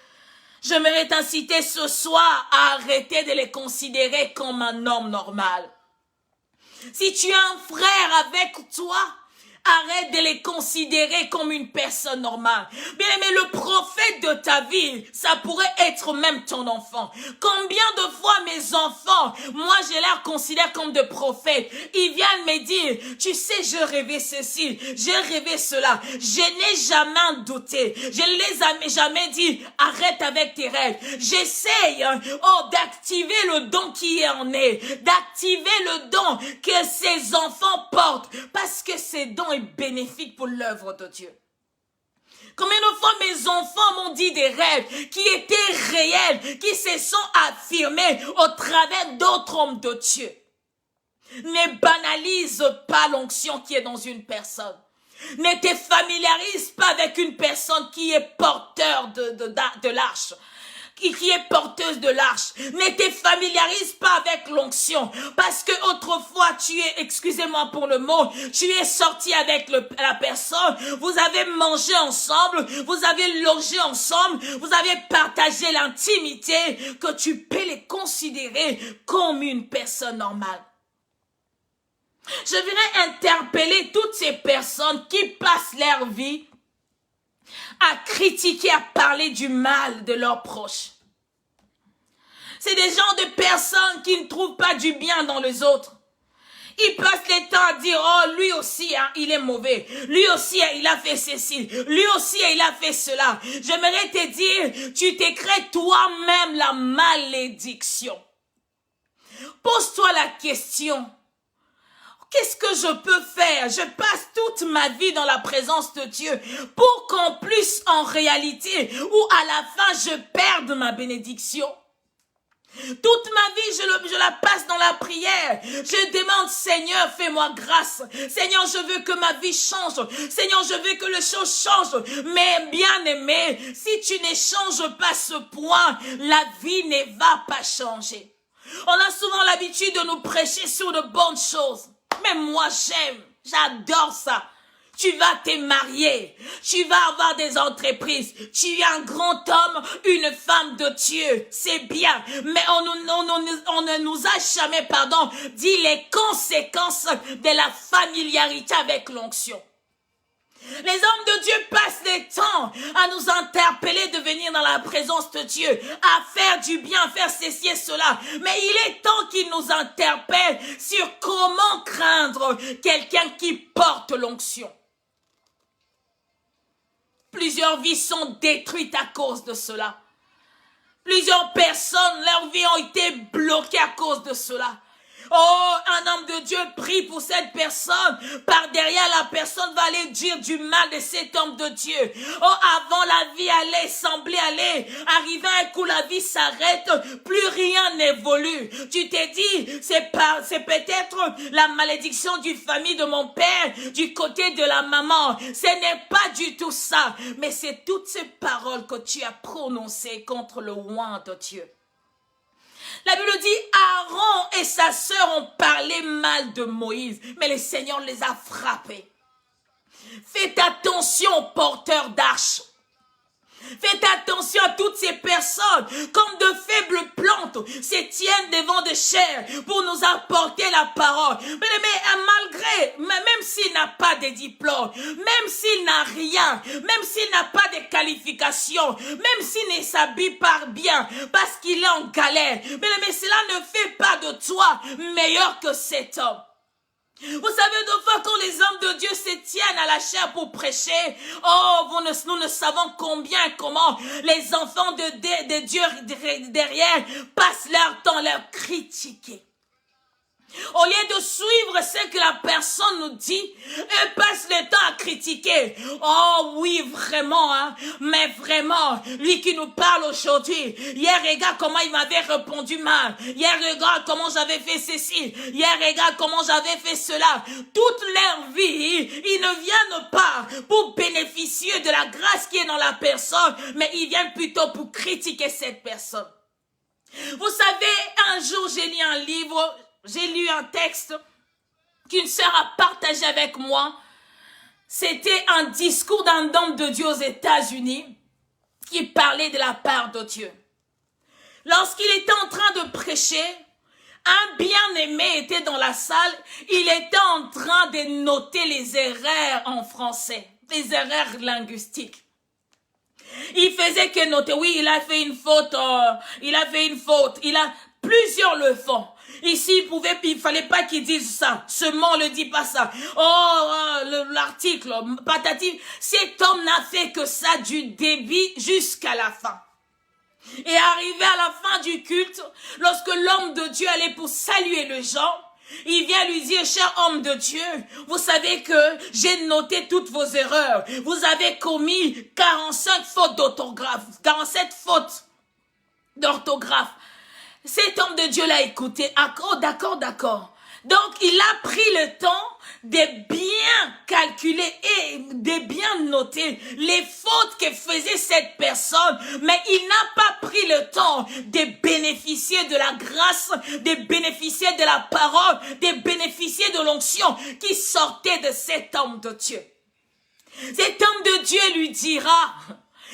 j'aimerais t'inciter ce soir à arrêter de les considérer comme un homme normal. Si tu as un frère avec toi, arrête de les considérer comme une personne normale. Bien aimé, le prophète de ta vie, ça pourrait être même ton enfant. Combien de fois mes enfants, moi je les considère comme des prophètes. Ils viennent me dire, tu sais, je rêvais ceci, j'ai rêvé cela. Je n'ai jamais douté. Je ne les ai jamais dit, arrête avec tes rêves. J'essaye d'activer le don qui est en eux, d'activer le don que ces enfants portent, parce que ces dons bénéfique pour l'œuvre de Dieu. Combien de fois mes enfants m'ont dit des rêves qui étaient réels, qui se sont affirmés au travers d'autres hommes de Dieu. Ne banalise pas l'onction qui est dans une personne. Ne te familiarise pas avec une personne qui est porteur de l'arche. Qui est porteuse de l'arche. Ne te familiarise pas avec l'onction. Parce que autrefois, excusez-moi pour le mot, tu es sorti avec la personne, vous avez mangé ensemble, vous avez logé ensemble, vous avez partagé l'intimité, que tu peux les considérer comme une personne normale. Je voudrais interpeller toutes ces personnes qui passent leur vie à critiquer, à parler du mal de leurs proches. C'est des genres de personnes qui ne trouvent pas du bien dans les autres. Ils passent le temps à dire, oh, lui aussi, hein, il est mauvais. Lui aussi, hein, il a fait ceci. Lui aussi, hein, il a fait cela. J'aimerais te dire, tu te crées toi-même la malédiction. Pose-toi la question. Qu'est-ce que je peux faire? Je passe toute ma vie dans la présence de Dieu pour qu'en plus, en réalité, ou à la fin, je perde ma bénédiction. Toute ma vie, je la passe dans la prière. Je demande, Seigneur, fais-moi grâce. Seigneur, je veux que ma vie change. Seigneur, je veux que les choses changent. Mais bien aimé, si tu ne changes pas ce point, la vie ne va pas changer. On a souvent l'habitude de nous prêcher sur de bonnes choses. Mais moi, j'adore ça. Tu vas te marier, tu vas avoir des entreprises, tu es un grand homme, une femme de Dieu, c'est bien. Mais on ne nous a jamais, dit les conséquences de la familiarité avec l'onction. Les hommes de Dieu passent le temps à nous interpeller de venir dans la présence de Dieu, à faire du bien, à faire ceci et cela. Mais il est temps qu'ils nous interpellent sur comment craindre quelqu'un qui porte l'onction. Plusieurs vies sont détruites à cause de cela. Plusieurs personnes, leurs vies ont été bloquées à cause de cela. Oh, un homme de Dieu prie pour cette personne. Par derrière, la personne va aller dire du mal de cet homme de Dieu. Oh, avant la vie allait, semblait aller. Arrivé un coup, la vie s'arrête. Plus rien n'évolue. Tu t'es dit, c'est peut-être la malédiction du famille de mon père, du côté de la maman. Ce n'est pas du tout ça. Mais c'est toutes ces paroles que tu as prononcées contre le oint de Dieu. La Bible dit, Aaron et sa sœur ont parlé mal de Moïse, mais le Seigneur les a frappés. Faites attention aux porteurs d'arches. Faites attention à toutes ces personnes, comme de faibles plantes, se tiennent devant des chairs pour nous apporter la parole. Mais même s'il n'a pas de diplôme, même s'il n'a rien, même s'il n'a pas de qualifications, même s'il ne s'habille pas bien, parce qu'il est en galère, mais cela ne fait pas de toi meilleur que cet homme. Vous savez, de fois quand les hommes de Dieu se tiennent à la chair pour prêcher, oh, nous ne savons comment les enfants de Dieu derrière passent leur temps à leur critiquer. Au lieu de suivre ce que la personne nous dit, elle passe le temps à critiquer. Oh oui, vraiment, hein. Mais vraiment, lui qui nous parle aujourd'hui, hier, regarde comment il m'avait répondu mal. Hier, regarde comment j'avais fait ceci. Hier, regarde comment j'avais fait cela. Toute leur vie, ils ne viennent pas pour bénéficier de la grâce qui est dans la personne, mais ils viennent plutôt pour critiquer cette personne. Vous savez, un jour, j'ai lu un livre. J'ai lu un texte qu'une sœur a partagé avec moi. C'était un discours d'un homme de Dieu aux États-Unis qui parlait de la part de Dieu. Lorsqu'il était en train de prêcher, un bien-aimé était dans la salle. Il était en train de noter les erreurs en français, les erreurs linguistiques. Il faisait que noter, oui, il a fait une faute, il a plusieurs le font. Ici, il fallait pas qu'il dise ça. Ce mot ne dit pas ça. L'article, patati. Cet homme n'a fait que ça du début jusqu'à la fin. Et arrivé à la fin du culte, lorsque l'homme de Dieu allait pour saluer les gens, il vient lui dire, cher homme de Dieu, vous savez que j'ai noté toutes vos erreurs. Vous avez commis 45 fautes d'orthographe, 47 fautes d'orthographe. Cet homme de Dieu l'a écouté. D'accord. Donc, il a pris le temps de bien calculer et de bien noter les fautes que faisait cette personne. Mais il n'a pas pris le temps de bénéficier de la grâce, de bénéficier de la parole, de bénéficier de l'onction qui sortait de cet homme de Dieu. Cet homme de Dieu lui dira...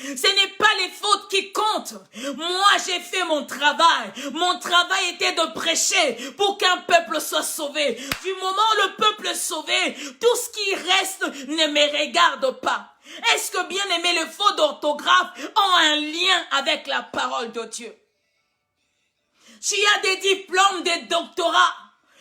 Ce n'est pas les fautes qui comptent. Moi, j'ai fait mon travail. Mon travail était de prêcher pour qu'un peuple soit sauvé. Du moment où le peuple est sauvé, tout ce qui reste ne me regarde pas. Est-ce que, bien aimé, les fautes d'orthographe ont un lien avec la parole de Dieu? Tu as des diplômes de doctorat.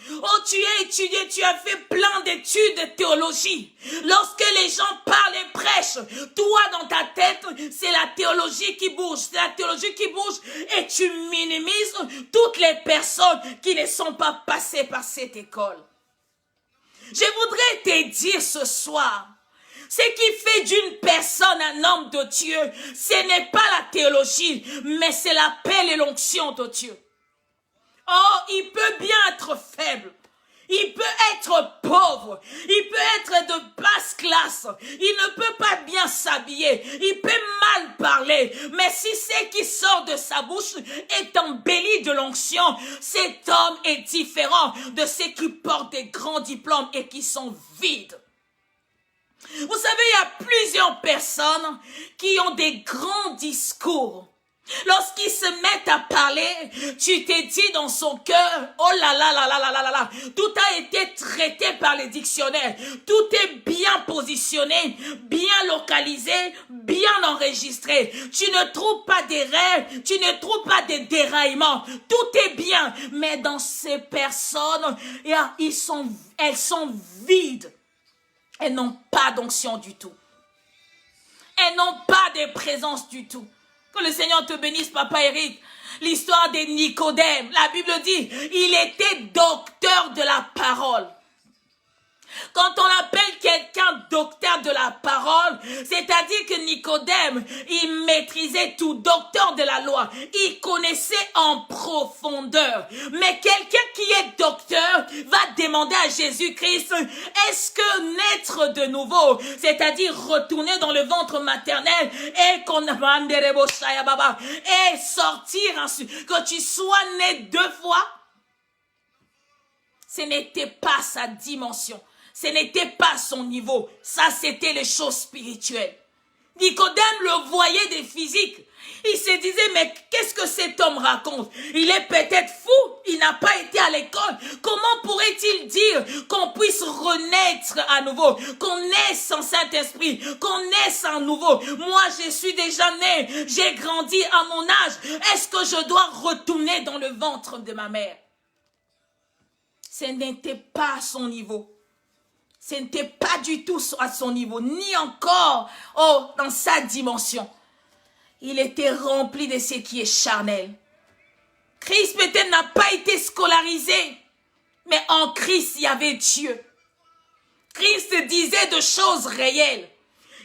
Oh, tu as étudié, tu as fait plein d'études de théologie. Lorsque les gens parlent et prêchent, toi dans ta tête, c'est la théologie qui bouge. C'est la théologie qui bouge et tu minimises toutes les personnes qui ne sont pas passées par cette école. Je voudrais te dire ce soir, ce qui fait d'une personne un homme de Dieu, ce n'est pas la théologie, mais c'est l'appel et l'onction de Dieu. Oh, il peut bien être faible. Il peut être pauvre. Il peut être de basse classe. Il ne peut pas bien s'habiller. Il peut mal parler. Mais si ce qui sort de sa bouche est embelli de l'onction, cet homme est différent de ceux qui portent des grands diplômes et qui sont vides. Vous savez, il y a plusieurs personnes qui ont des grands discours. Lorsqu'ils se mettent à parler, tu t'es dit dans son cœur, oh là là là là là là là là, tout a été traité par les dictionnaires, tout est bien positionné, bien localisé, bien enregistré. Tu ne trouves pas d'erreur, tu ne trouves pas de déraillement, tout est bien. Mais dans ces personnes, elles sont vides, elles n'ont pas d'onction du tout, elles n'ont pas de présence du tout. Que le Seigneur te bénisse, Papa Eric. L'histoire de Nicodème. La Bible dit, il était docteur de la parole. Quand on appelle quelqu'un docteur de la parole, c'est-à-dire que Nicodème, il maîtrisait tout, docteur de la loi. Il connaissait en profondeur. Mais quelqu'un qui est docteur va demander à Jésus-Christ, est-ce que naître de nouveau, c'est-à-dire retourner dans le ventre maternel et sortir ensuite, que tu sois né 2 fois, ce n'était pas sa dimension. Ce n'était pas son niveau. Ça, c'était les choses spirituelles. Nicodème le voyait des physiques. Il se disait, mais qu'est-ce que cet homme raconte? Il est peut-être fou. Il n'a pas été à l'école. Comment pourrait-il dire qu'on puisse renaître à nouveau? Qu'on naisse en Saint-Esprit? Qu'on naisse à nouveau? Moi, je suis déjà né. J'ai grandi à mon âge. Est-ce que je dois retourner dans le ventre de ma mère? Ce n'était pas à son niveau. Ce n'était pas du tout à son niveau, ni encore dans sa dimension. Il était rempli de ce qui est charnel. Christ peut-être n'a pas été scolarisé. Mais en Christ, il y avait Dieu. Christ disait de choses réelles.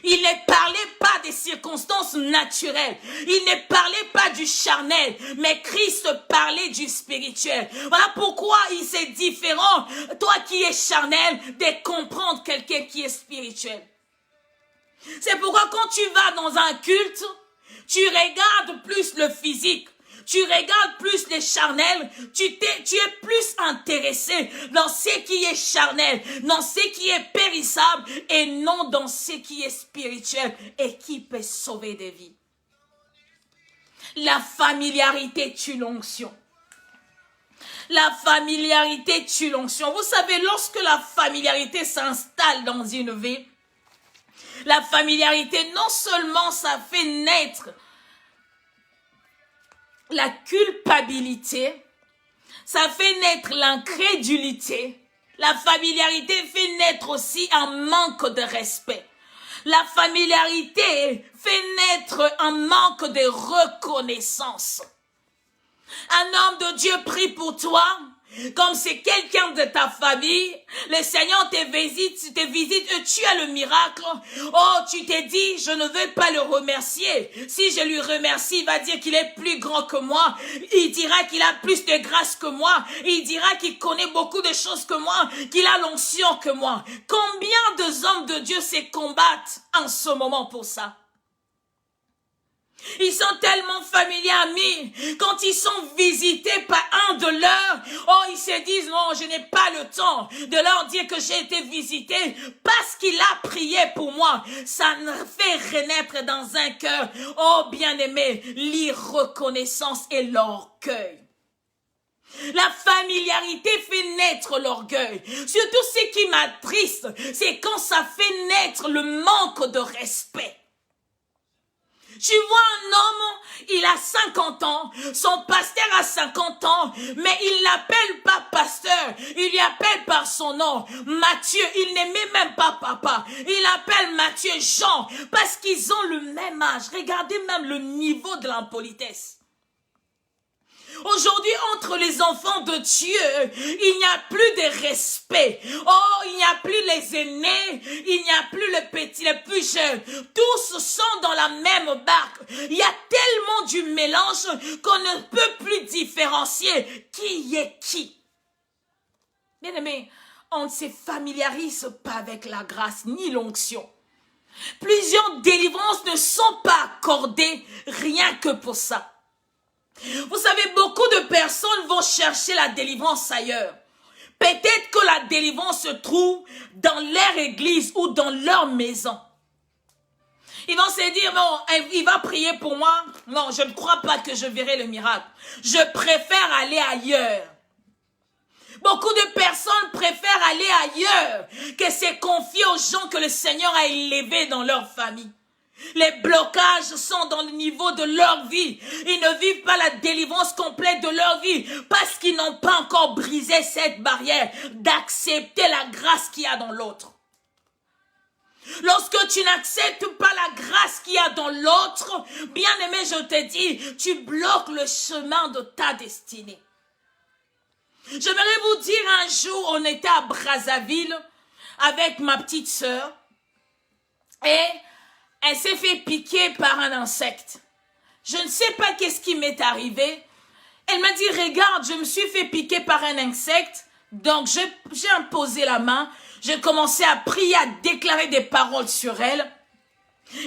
Il ne parlait pas des circonstances naturelles. Il ne parlait pas du charnel. Mais Christ parlait du spirituel. Voilà pourquoi c'est différent, toi qui es charnel, de comprendre quelqu'un qui est spirituel. C'est pourquoi quand tu vas dans un culte, tu regardes plus le physique. Tu regardes plus les charnels, tu es plus intéressé dans ce qui est charnel, dans ce qui est périssable et non dans ce qui est spirituel et qui peut sauver des vies. La familiarité tue l'onction. La familiarité tue l'onction. Vous savez, lorsque la familiarité s'installe dans une vie, la familiarité, non seulement ça fait naître la culpabilité, ça fait naître l'incrédulité. La familiarité fait naître aussi un manque de respect. La familiarité fait naître un manque de reconnaissance. Un homme de Dieu prie pour toi, comme c'est quelqu'un de ta famille, le Seigneur te visite et tu as le miracle. Oh, tu t'es dit, je ne veux pas le remercier. Si je lui remercie, il va dire qu'il est plus grand que moi. Il dira qu'il a plus de grâce que moi. Il dira qu'il connaît beaucoup de choses que moi, qu'il a l'onction que moi. Combien de hommes de Dieu se combattent en ce moment pour ça? Ils sont tellement familiers, amis, quand ils sont visités par un de leurs, oh, ils se disent, non, je n'ai pas le temps de leur dire que j'ai été visité parce qu'il a prié pour moi. Ça ne fait renaître dans un cœur, oh, bien-aimé, l'irreconnaissance et l'orgueil. La familiarité fait naître l'orgueil. Surtout ce qui m'attriste, c'est quand ça fait naître le manque de respect. Tu vois un homme, il a 50 ans, son pasteur a 50 ans, mais il l'appelle pas pasteur, il lui appelle par son nom, Matthieu, il n'aimait même pas papa, il appelle Matthieu Jean, parce qu'ils ont le même âge. Regardez même le niveau de l'impolitesse. Aujourd'hui, entre les enfants de Dieu, il n'y a plus de respect. Oh, il n'y a plus les aînés, il n'y a plus les petits, les plus jeunes. Tous sont dans la même barque. Il y a tellement du mélange qu'on ne peut plus différencier qui est qui. Bien aimé, on ne se familiarise pas avec la grâce ni l'onction. Plusieurs délivrances ne sont pas accordées rien que pour ça. Vous savez, beaucoup de personnes vont chercher la délivrance ailleurs. Peut-être que la délivrance se trouve dans leur église ou dans leur maison. Ils vont se dire, non, il va prier pour moi. Non, je ne crois pas que je verrai le miracle. Je préfère aller ailleurs. Beaucoup de personnes préfèrent aller ailleurs que se confier aux gens que le Seigneur a élevés dans leur famille. Les blocages sont dans le niveau de leur vie. Ils ne vivent pas la délivrance complète de leur vie parce qu'ils n'ont pas encore brisé cette barrière d'accepter la grâce qu'il y a dans l'autre. Lorsque tu n'acceptes pas la grâce qu'il y a dans l'autre, bien aimé, je te dis, tu bloques le chemin de ta destinée. J'aimerais vous dire, un jour, on était à Brazzaville avec ma petite sœur et elle s'est fait piquer par un insecte. Je ne sais pas qu'est-ce qui m'est arrivé. Elle m'a dit, regarde, je me suis fait piquer par un insecte. Donc, j'ai imposé la main. J'ai commencé à prier, à déclarer des paroles sur elle.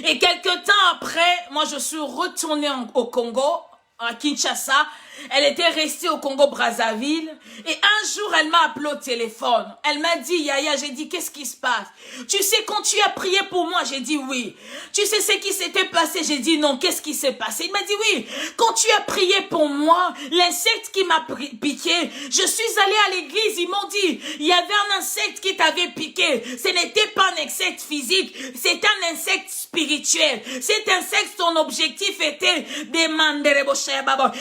Et quelque temps après, moi, je suis retournée au Congo, à Kinshasa. Elle était restée au Congo-Brazzaville. Et un jour, elle m'a appelé au téléphone. Elle m'a dit, Yaya, j'ai dit, qu'est-ce qui se passe? Tu sais, quand tu as prié pour moi, j'ai dit oui. Tu sais ce qui s'était passé? J'ai dit non, qu'est-ce qui s'est passé? Il m'a dit oui. Quand tu as prié pour moi, l'insecte qui m'a piqué, je suis allée à l'église, ils m'ont dit, il y avait un insecte qui t'avait piqué. Ce n'était pas un insecte physique, c'est un insecte spirituel. Cet insecte, son objectif était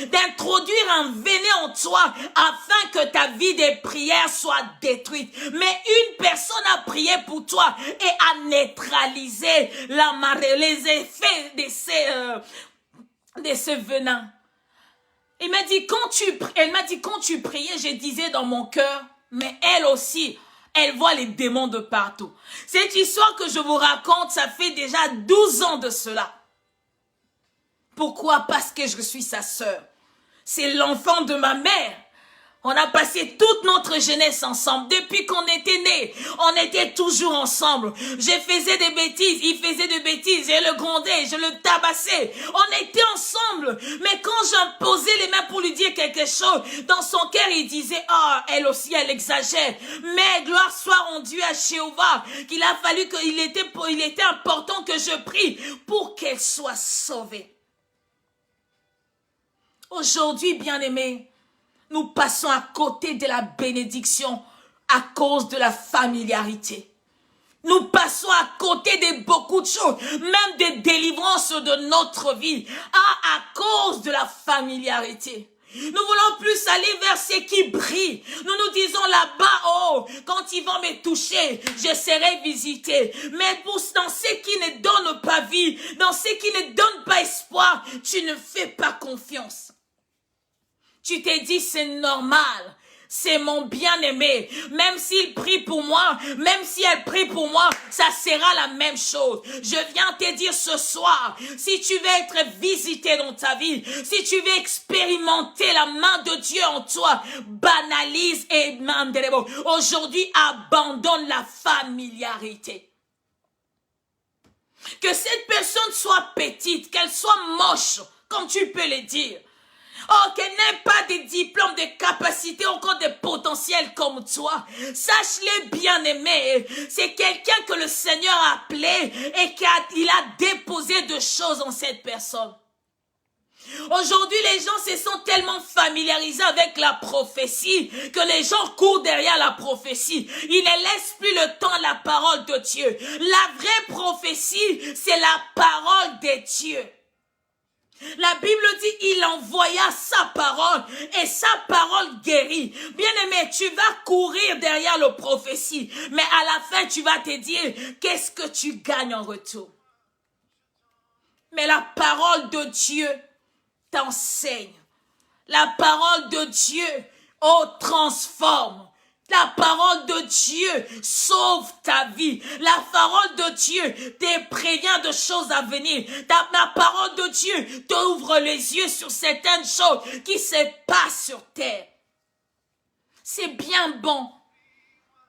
d'introduire un venin en toi afin que ta vie de prière soit détruite. Mais une personne a prié pour toi et a neutralisé les effets de ce venin. Elle m'a dit, quand tu priais, je disais dans mon cœur, Mais elle aussi, elle voit les démons de partout. Cette histoire que je vous raconte, ça fait déjà 12 ans de cela. Pourquoi? Parce que je suis sa sœur. C'est l'enfant de ma mère. On a passé toute notre jeunesse ensemble. Depuis qu'on était nés, on était toujours ensemble. Je faisais des bêtises, il faisait des bêtises. Je le grondais, je le tabassais. On était ensemble. Mais quand j'imposais les mains pour lui dire quelque chose, dans son cœur, il disait, ah, elle aussi, elle exagère. Mais gloire soit rendue à Jéhovah, qu'il a fallu il était important que je prie pour qu'elle soit sauvée. Aujourd'hui, bien-aimés, nous passons à côté de la bénédiction à cause de la familiarité. Nous passons à côté de beaucoup de choses, même des délivrances de notre vie, à cause de la familiarité. Nous voulons plus aller vers ce qui brille. Nous nous disons là-bas, oh, quand ils vont me toucher, je serai visité. Mais dans ce qui ne donne pas vie, dans ce qui ne donne pas espoir, tu ne fais pas confiance. Tu t'es dit, c'est normal, c'est mon bien-aimé. Même s'il prie pour moi, même si elle prie pour moi, ça sera la même chose. Je viens te dire ce soir, si tu veux être visité dans ta vie, si tu veux expérimenter la main de Dieu en toi, banalise et mandelebo. Aujourd'hui, abandonne la familiarité. Que cette personne soit petite, qu'elle soit moche, comme tu peux le dire. Oh, qu'elle n'ait pas de diplômes, de capacités, encore de potentiel comme toi. Sache-le, bien-aimé, c'est quelqu'un que le Seigneur a appelé et qu'il a déposé de choses en cette personne. Aujourd'hui, les gens se sont tellement familiarisés avec la prophétie que les gens courent derrière la prophétie. Ils ne laissent plus le temps à la parole de Dieu. La vraie prophétie, c'est la parole de Dieu. La Bible dit, il envoya sa parole et sa parole guérit. Bien-aimé, tu vas courir derrière la prophétie, mais à la fin, tu vas te dire, qu'est-ce que tu gagnes en retour? Mais la parole de Dieu t'enseigne. La parole de Dieu, oh, transforme. La parole de Dieu sauve ta vie. La parole de Dieu te prévient de choses à venir. La parole de Dieu t'ouvre les yeux sur certaines choses qui se passent sur terre. C'est bien bon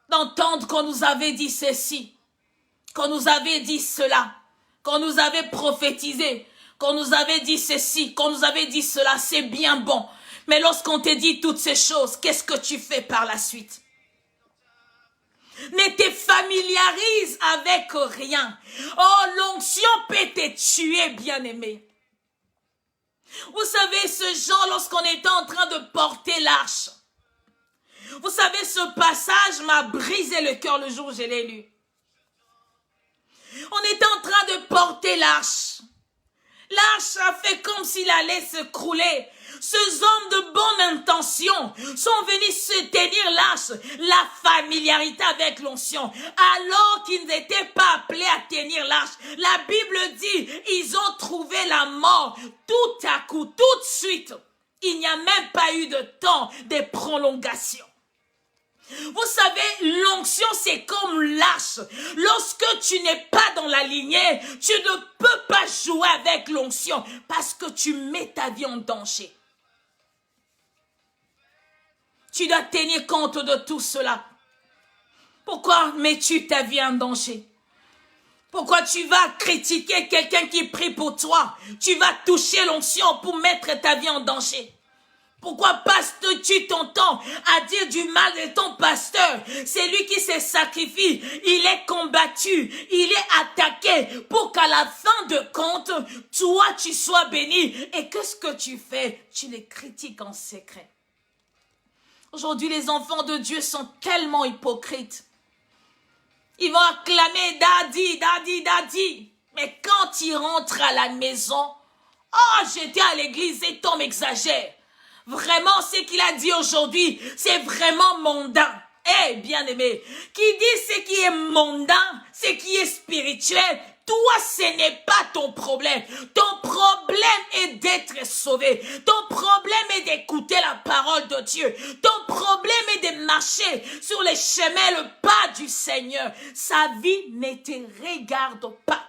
d'entendre qu'on nous avait dit ceci, qu'on nous avait dit cela, qu'on nous avait prophétisé, qu'on nous avait dit ceci, qu'on nous avait dit cela. C'est bien bon. Mais lorsqu'on te dit toutes ces choses, qu'est-ce que tu fais par la suite? Ne te familiarise avec rien. Oh, l'onction peut te tuer, bien-aimé. Vous savez, ce Jean, lorsqu'on était en train de porter l'arche, vous savez, ce passage m'a brisé le cœur le jour où je l'ai lu. On était en train de porter l'arche. L'arche a fait comme s'il allait se crouler. Ces hommes de bonne intention sont venus se tenir l'arche, la familiarité avec l'onction, alors qu'ils n'étaient pas appelés à tenir l'arche. La Bible dit, ils ont trouvé la mort tout à coup, tout de suite. Il n'y a même pas eu de temps de prolongation. Vous savez, l'onction, c'est comme l'arche. Lorsque tu n'es pas dans la lignée, tu ne peux pas jouer avec l'onction parce que tu mets ta vie en danger. Tu dois tenir compte de tout cela. Pourquoi mets-tu ta vie en danger? Pourquoi tu vas critiquer quelqu'un qui prie pour toi? Tu vas toucher l'onction pour mettre ta vie en danger. Pourquoi passes-tu ton temps à dire du mal de ton pasteur? C'est lui qui se sacrifie. Il est combattu. Il est attaqué pour qu'à la fin de compte, toi, tu sois béni. Et qu'est-ce que tu fais? Tu les critiques en secret. Aujourd'hui, les enfants de Dieu sont tellement hypocrites. Ils vont acclamer Daddy, Daddy, Daddy. Mais quand ils rentrent à la maison, oh, j'étais à l'église et Tom exagère. Vraiment, ce qu'il a dit aujourd'hui, c'est vraiment mondain. Eh, bien-aimé, qui dit ce qui est mondain, ce qui est spirituel, toi, ce n'est pas ton problème. Ton problème est d'être sauvé. Ton problème est d'écouter la parole de Dieu. Ton problème est de marcher sur les chemins, le pas du Seigneur. Sa vie ne te regarde pas.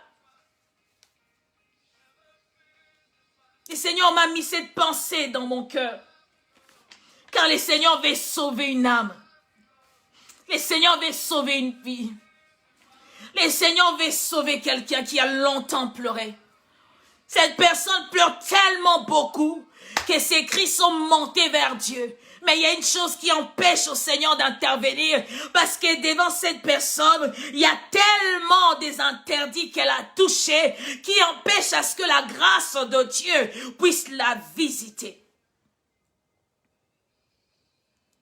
Le Seigneur m'a mis cette pensée dans mon cœur. Car le Seigneur veut sauver une âme. Le Seigneur veut sauver une vie. Le Seigneur veut sauver quelqu'un qui a longtemps pleuré. Cette personne pleure tellement beaucoup que ses cris sont montés vers Dieu. Mais il y a une chose qui empêche au Seigneur d'intervenir, parce que devant cette personne, il y a tellement des interdits qu'elle a touchés qui empêchent à ce que la grâce de Dieu puisse la visiter.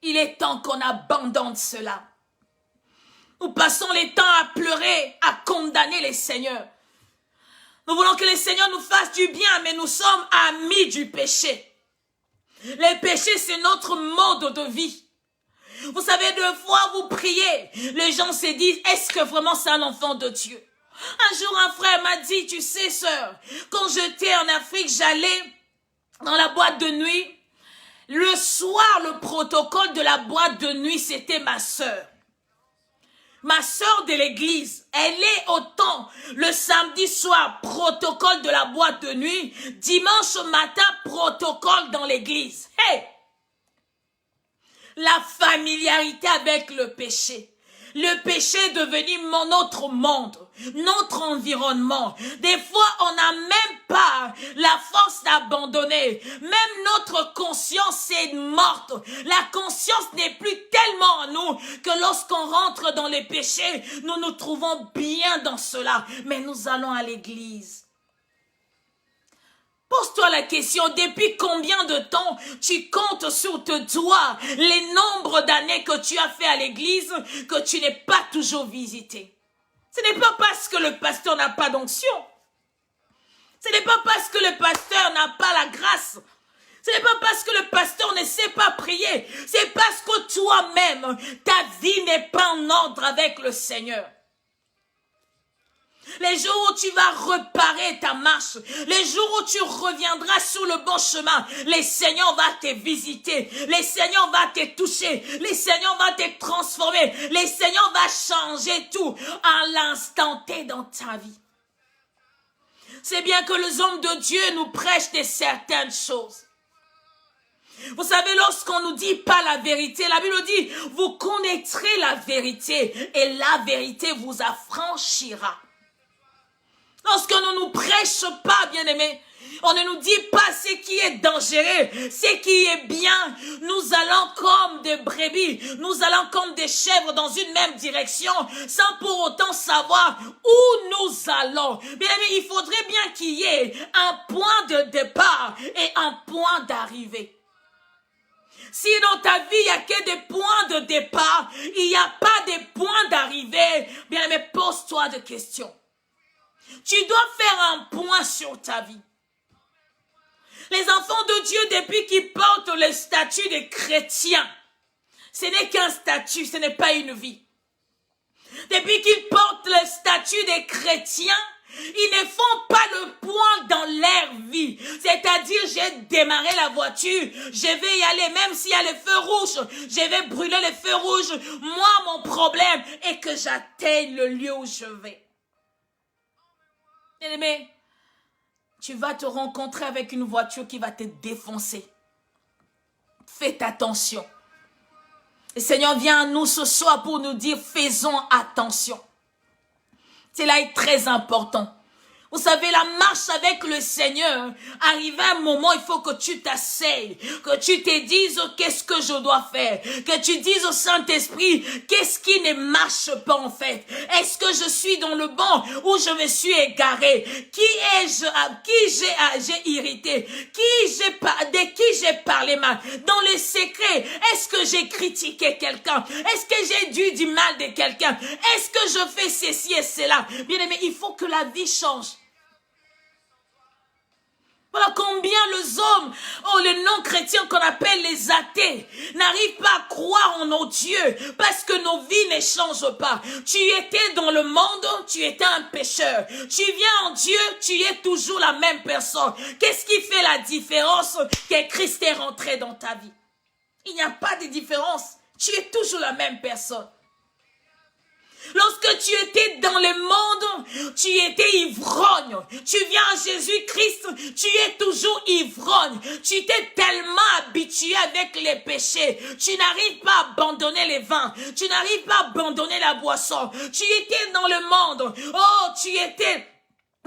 Il est temps qu'on abandonne cela. Nous passons les temps à pleurer, à condamner les seigneurs. Nous voulons que le Seigneur nous fasse du bien, mais nous sommes amis du péché. Le péché, c'est notre mode de vie. Vous savez, deux fois vous priez, les gens se disent, est-ce que vraiment c'est un enfant de Dieu? Un jour, un frère m'a dit, tu sais, sœur, quand j'étais en Afrique, j'allais dans la boîte de nuit. Le soir, le protocole de la boîte de nuit, c'était ma sœur. Ma sœur de l'église, elle est autant le samedi soir, protocole de la boîte de nuit, dimanche matin, protocole dans l'église. Hey! La familiarité avec le péché. Le péché est devenu notre monde, notre environnement. Des fois, on n'a même pas la force d'abandonner. Même notre conscience est morte. La conscience n'est plus tellement en nous que lorsqu'on rentre dans les péchés, nous nous trouvons bien dans cela. Mais nous allons à l'église. Pose-toi la question, depuis combien de temps tu comptes sur tes doigts les nombres d'années que tu as fait à l'église que tu n'es pas toujours visité? Ce n'est pas parce que le pasteur n'a pas d'onction. Ce n'est pas parce que le pasteur n'a pas la grâce. Ce n'est pas parce que le pasteur ne sait pas prier. C'est parce que toi-même, ta vie n'est pas en ordre avec le Seigneur. Les jours où tu vas réparer ta marche, les jours où tu reviendras sur le bon chemin, le Seigneur va te visiter, le Seigneur va te toucher, le Seigneur va te transformer, le Seigneur va changer tout à l'instant T dans ta vie. C'est bien que les hommes de Dieu nous prêchent de certaines choses. Vous savez, lorsqu'on nous dit pas la vérité, la Bible dit, vous connaîtrez la vérité et la vérité vous affranchira. Lorsqu'on ne nous prêche pas, bien-aimés, on ne nous dit pas ce qui est dangereux, ce qui est bien. Nous allons comme des brebis, nous allons comme des chèvres dans une même direction, sans pour autant savoir où nous allons. Bien-aimés, il faudrait bien qu'il y ait un point de départ et un point d'arrivée. Si dans ta vie, il n'y a que des points de départ, il n'y a pas de points d'arrivée, bien-aimé, pose-toi des questions. Tu dois faire un point sur ta vie. Les enfants de Dieu, depuis qu'ils portent le statut de chrétien, ce n'est qu'un statut, ce n'est pas une vie. Depuis qu'ils portent le statut de chrétien, ils ne font pas le point dans leur vie. C'est-à-dire, j'ai démarré la voiture, je vais y aller, même s'il y a le feu rouge, je vais brûler le feu rouge. Moi, mon problème est que j'atteigne le lieu où je vais. Bien-aimé, tu vas te rencontrer avec une voiture qui va te défoncer. Faites attention. Le Seigneur vient à nous ce soir pour nous dire, faisons attention. Cela est très important. Vous savez, la marche avec le Seigneur, arrivé à un moment, il faut que tu t'asseyes, que tu te dises qu'est-ce que je dois faire, que tu dises au Saint-Esprit qu'est-ce qui ne marche pas en fait. Est-ce que je suis dans le bon ou je me suis égaré? Qui ai-je, j'ai irrité? De qui j'ai parlé mal? Dans les secrets, est-ce que j'ai critiqué quelqu'un? Est-ce que j'ai dit du mal de quelqu'un? Est-ce que je fais ceci et cela? Bien aimé, il faut que la vie change. Voilà combien les hommes, les non-chrétiens qu'on appelle les athées, n'arrivent pas à croire en nos dieux parce que nos vies ne changent pas. Tu étais dans le monde, tu étais un pécheur. Tu viens en Dieu, tu es toujours la même personne. Qu'est-ce qui fait la différence que Christ est rentré dans ta vie? Il n'y a pas de différence. Tu es toujours la même personne. Lorsque tu étais dans le monde, tu étais ivrogne. Tu viens à Jésus-Christ, tu es toujours ivrogne. Tu t'es tellement habitué avec les péchés. Tu n'arrives pas à abandonner les vins. Tu n'arrives pas à abandonner la boisson. Tu étais dans le monde. Oh, tu étais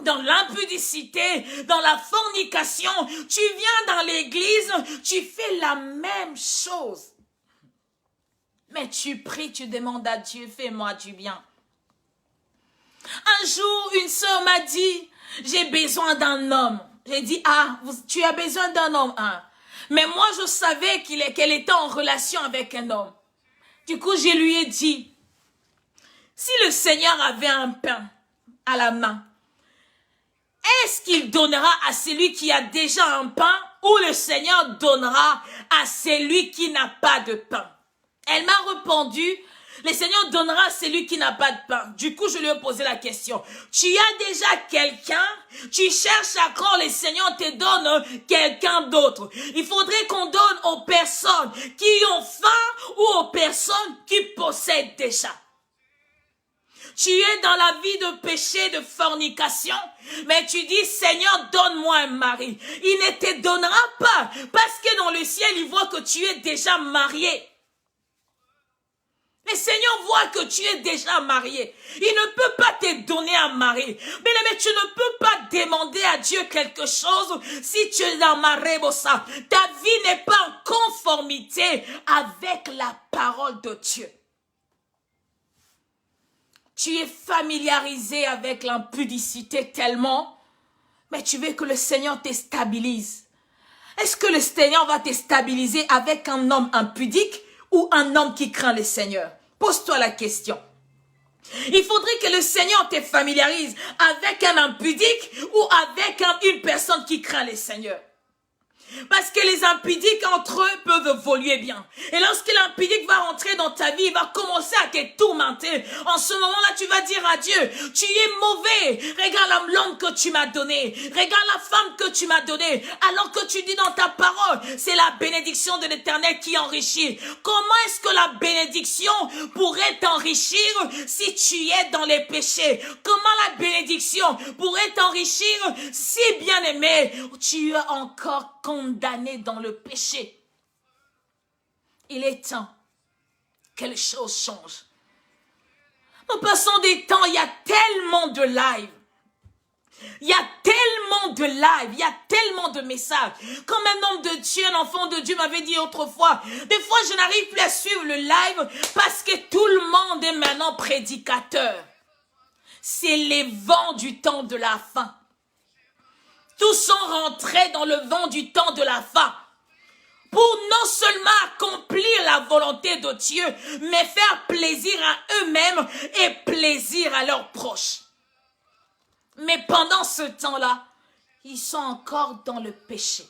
dans l'impudicité, dans la fornication. Tu viens dans l'église, tu fais la même chose. Mais tu pries, tu demandes à Dieu, fais-moi du bien. Un jour, une sœur m'a dit, j'ai besoin d'un homme. J'ai dit, tu as besoin d'un homme. Mais moi, je savais qu'elle était en relation avec un homme. Du coup, je lui ai dit, si le Seigneur avait un pain à la main, est-ce qu'il donnera à celui qui a déjà un pain ou le Seigneur donnera à celui qui n'a pas de pain? Elle m'a répondu, le Seigneur donnera à celui qui n'a pas de pain. Du coup, je lui ai posé la question. Tu as déjà quelqu'un, tu cherches à quand le Seigneur te donne quelqu'un d'autre. Il faudrait qu'on donne aux personnes qui ont faim ou aux personnes qui possèdent déjà. Tu es dans la vie de péché, de fornication, mais tu dis, Seigneur, donne-moi un mari. Il ne te donnera pas, parce que dans le ciel, il voit que tu es déjà marié. Le Seigneur voit que tu es déjà marié. Il ne peut pas te donner un mari. Mais tu ne peux pas demander à Dieu quelque chose si tu es dans ma rebossa. Ta vie n'est pas en conformité avec la parole de Dieu. Tu es familiarisé avec l'impudicité tellement, mais tu veux que le Seigneur te stabilise. Est-ce que le Seigneur va te stabiliser avec un homme impudique ou un homme qui craint le Seigneur? Pose-toi la question. Il faudrait que le Seigneur te familiarise avec un impudique ou avec une personne qui craint le Seigneur. Parce que les impudiques entre eux peuvent évoluer bien. Et lorsque l'impudique va rentrer dans ta vie, il va commencer à te tourmenter. En ce moment-là, tu vas dire à Dieu, tu es mauvais. Regarde l'homme que tu m'as donné. Regarde la femme que tu m'as donnée. Alors que tu dis dans ta parole, c'est la bénédiction de l'Éternel qui enrichit. Comment est-ce que la bénédiction pourrait t'enrichir si tu es dans les péchés? Comment la bénédiction pourrait t'enrichir si, bien aimé, tu es encore condamné dans le péché? Il est temps que les choses changent. Nous passons des temps, il y a tellement de live. Il y a tellement de live, il y a tellement de messages. Comme un homme de Dieu, un enfant de Dieu m'avait dit autrefois, des fois je n'arrive plus à suivre le live parce que tout le monde est maintenant prédicateur. C'est les vents du temps de la fin. Tous sont rentrés dans le vent du temps de la fin pour non seulement accomplir la volonté de Dieu, mais faire plaisir à eux-mêmes et plaisir à leurs proches. Mais pendant ce temps-là, ils sont encore dans le péché.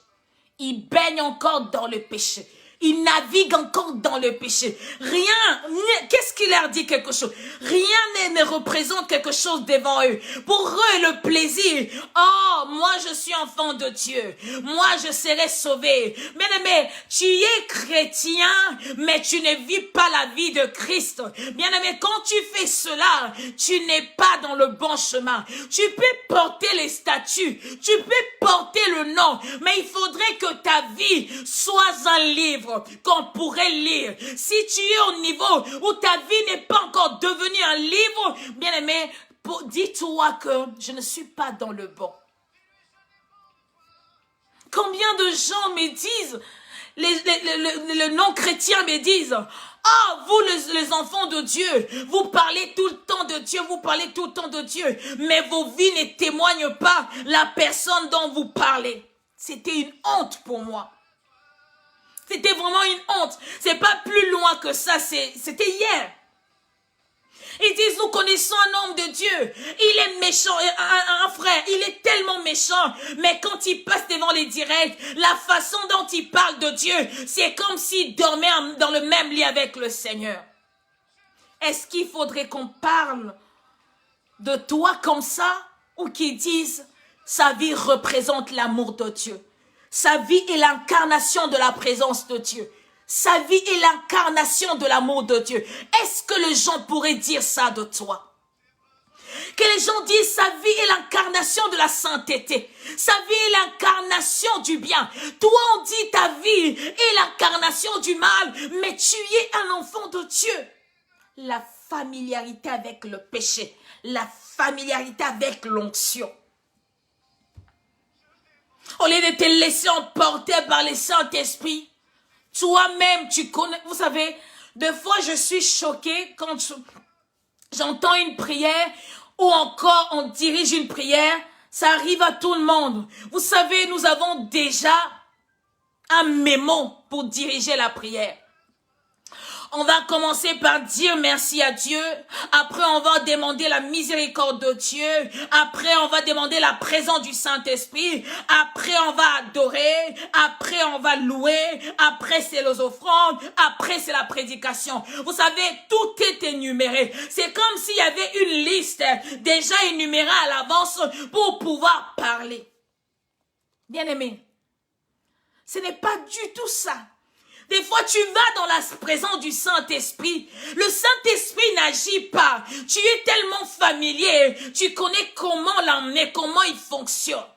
Ils baignent encore dans le péché. Ils naviguent encore dans le péché. Rien, qu'est-ce qu'il leur dit quelque chose? Rien ne représente quelque chose devant eux. Pour eux, le plaisir. Oh, moi je suis enfant de Dieu. Moi je serai sauvé. Bien-aimé, tu es chrétien, mais tu ne vis pas la vie de Christ. Bien-aimé, quand tu fais cela, tu n'es pas dans le bon chemin. Tu peux porter les statuts, tu peux porter le nom, mais il faudrait que ta vie soit un livre qu'on pourrait lire. Si tu es au niveau où ta vie n'est pas encore devenue un livre, bien aimé, dis-toi que je ne suis pas dans le bon. Combien de gens me disent, les non-chrétiens me disent, ah, vous les enfants de Dieu, vous parlez tout le temps de Dieu, vous parlez tout le temps de Dieu, mais vos vies ne témoignent pas la personne dont vous parlez. C'était une honte pour moi. C'était vraiment une honte. C'est pas plus loin que ça, c'était hier. Ils disent, nous connaissons un homme de Dieu. Il est méchant, un frère, il est tellement méchant. Mais quand il passe devant les directs, la façon dont il parle de Dieu, c'est comme s'il dormait dans le même lit avec le Seigneur. Est-ce qu'il faudrait qu'on parle de toi comme ça? Ou qu'ils disent, sa vie représente l'amour de Dieu. Sa vie est l'incarnation de la présence de Dieu. Sa vie est l'incarnation de l'amour de Dieu. Est-ce que les gens pourraient dire ça de toi? Que les gens disent sa vie est l'incarnation de la sainteté. Sa vie est l'incarnation du bien. Toi, on dit ta vie est l'incarnation du mal, mais tu es un enfant de Dieu. La familiarité avec le péché, la familiarité avec l'onction. Au lieu de te laisser emporter par le Saint-Esprit, toi-même, tu connais. Vous savez, des fois, je suis choquée quand j'entends une prière ou encore on dirige une prière. Ça arrive à tout le monde. Vous savez, nous avons déjà un mémo pour diriger la prière. On va commencer par dire merci à Dieu. Après, on va demander la miséricorde de Dieu. Après, on va demander la présence du Saint-Esprit. Après, on va adorer. Après, on va louer. Après, c'est les offrandes. Après, c'est la prédication. Vous savez, tout est énuméré. C'est comme s'il y avait une liste déjà énumérée à l'avance pour pouvoir parler. Bien-aimé, ce n'est pas du tout ça. Des fois, tu vas dans la présence du Saint-Esprit. Le Saint-Esprit n'agit pas. Tu es tellement familier. Tu connais comment l'emmener, comment il fonctionne.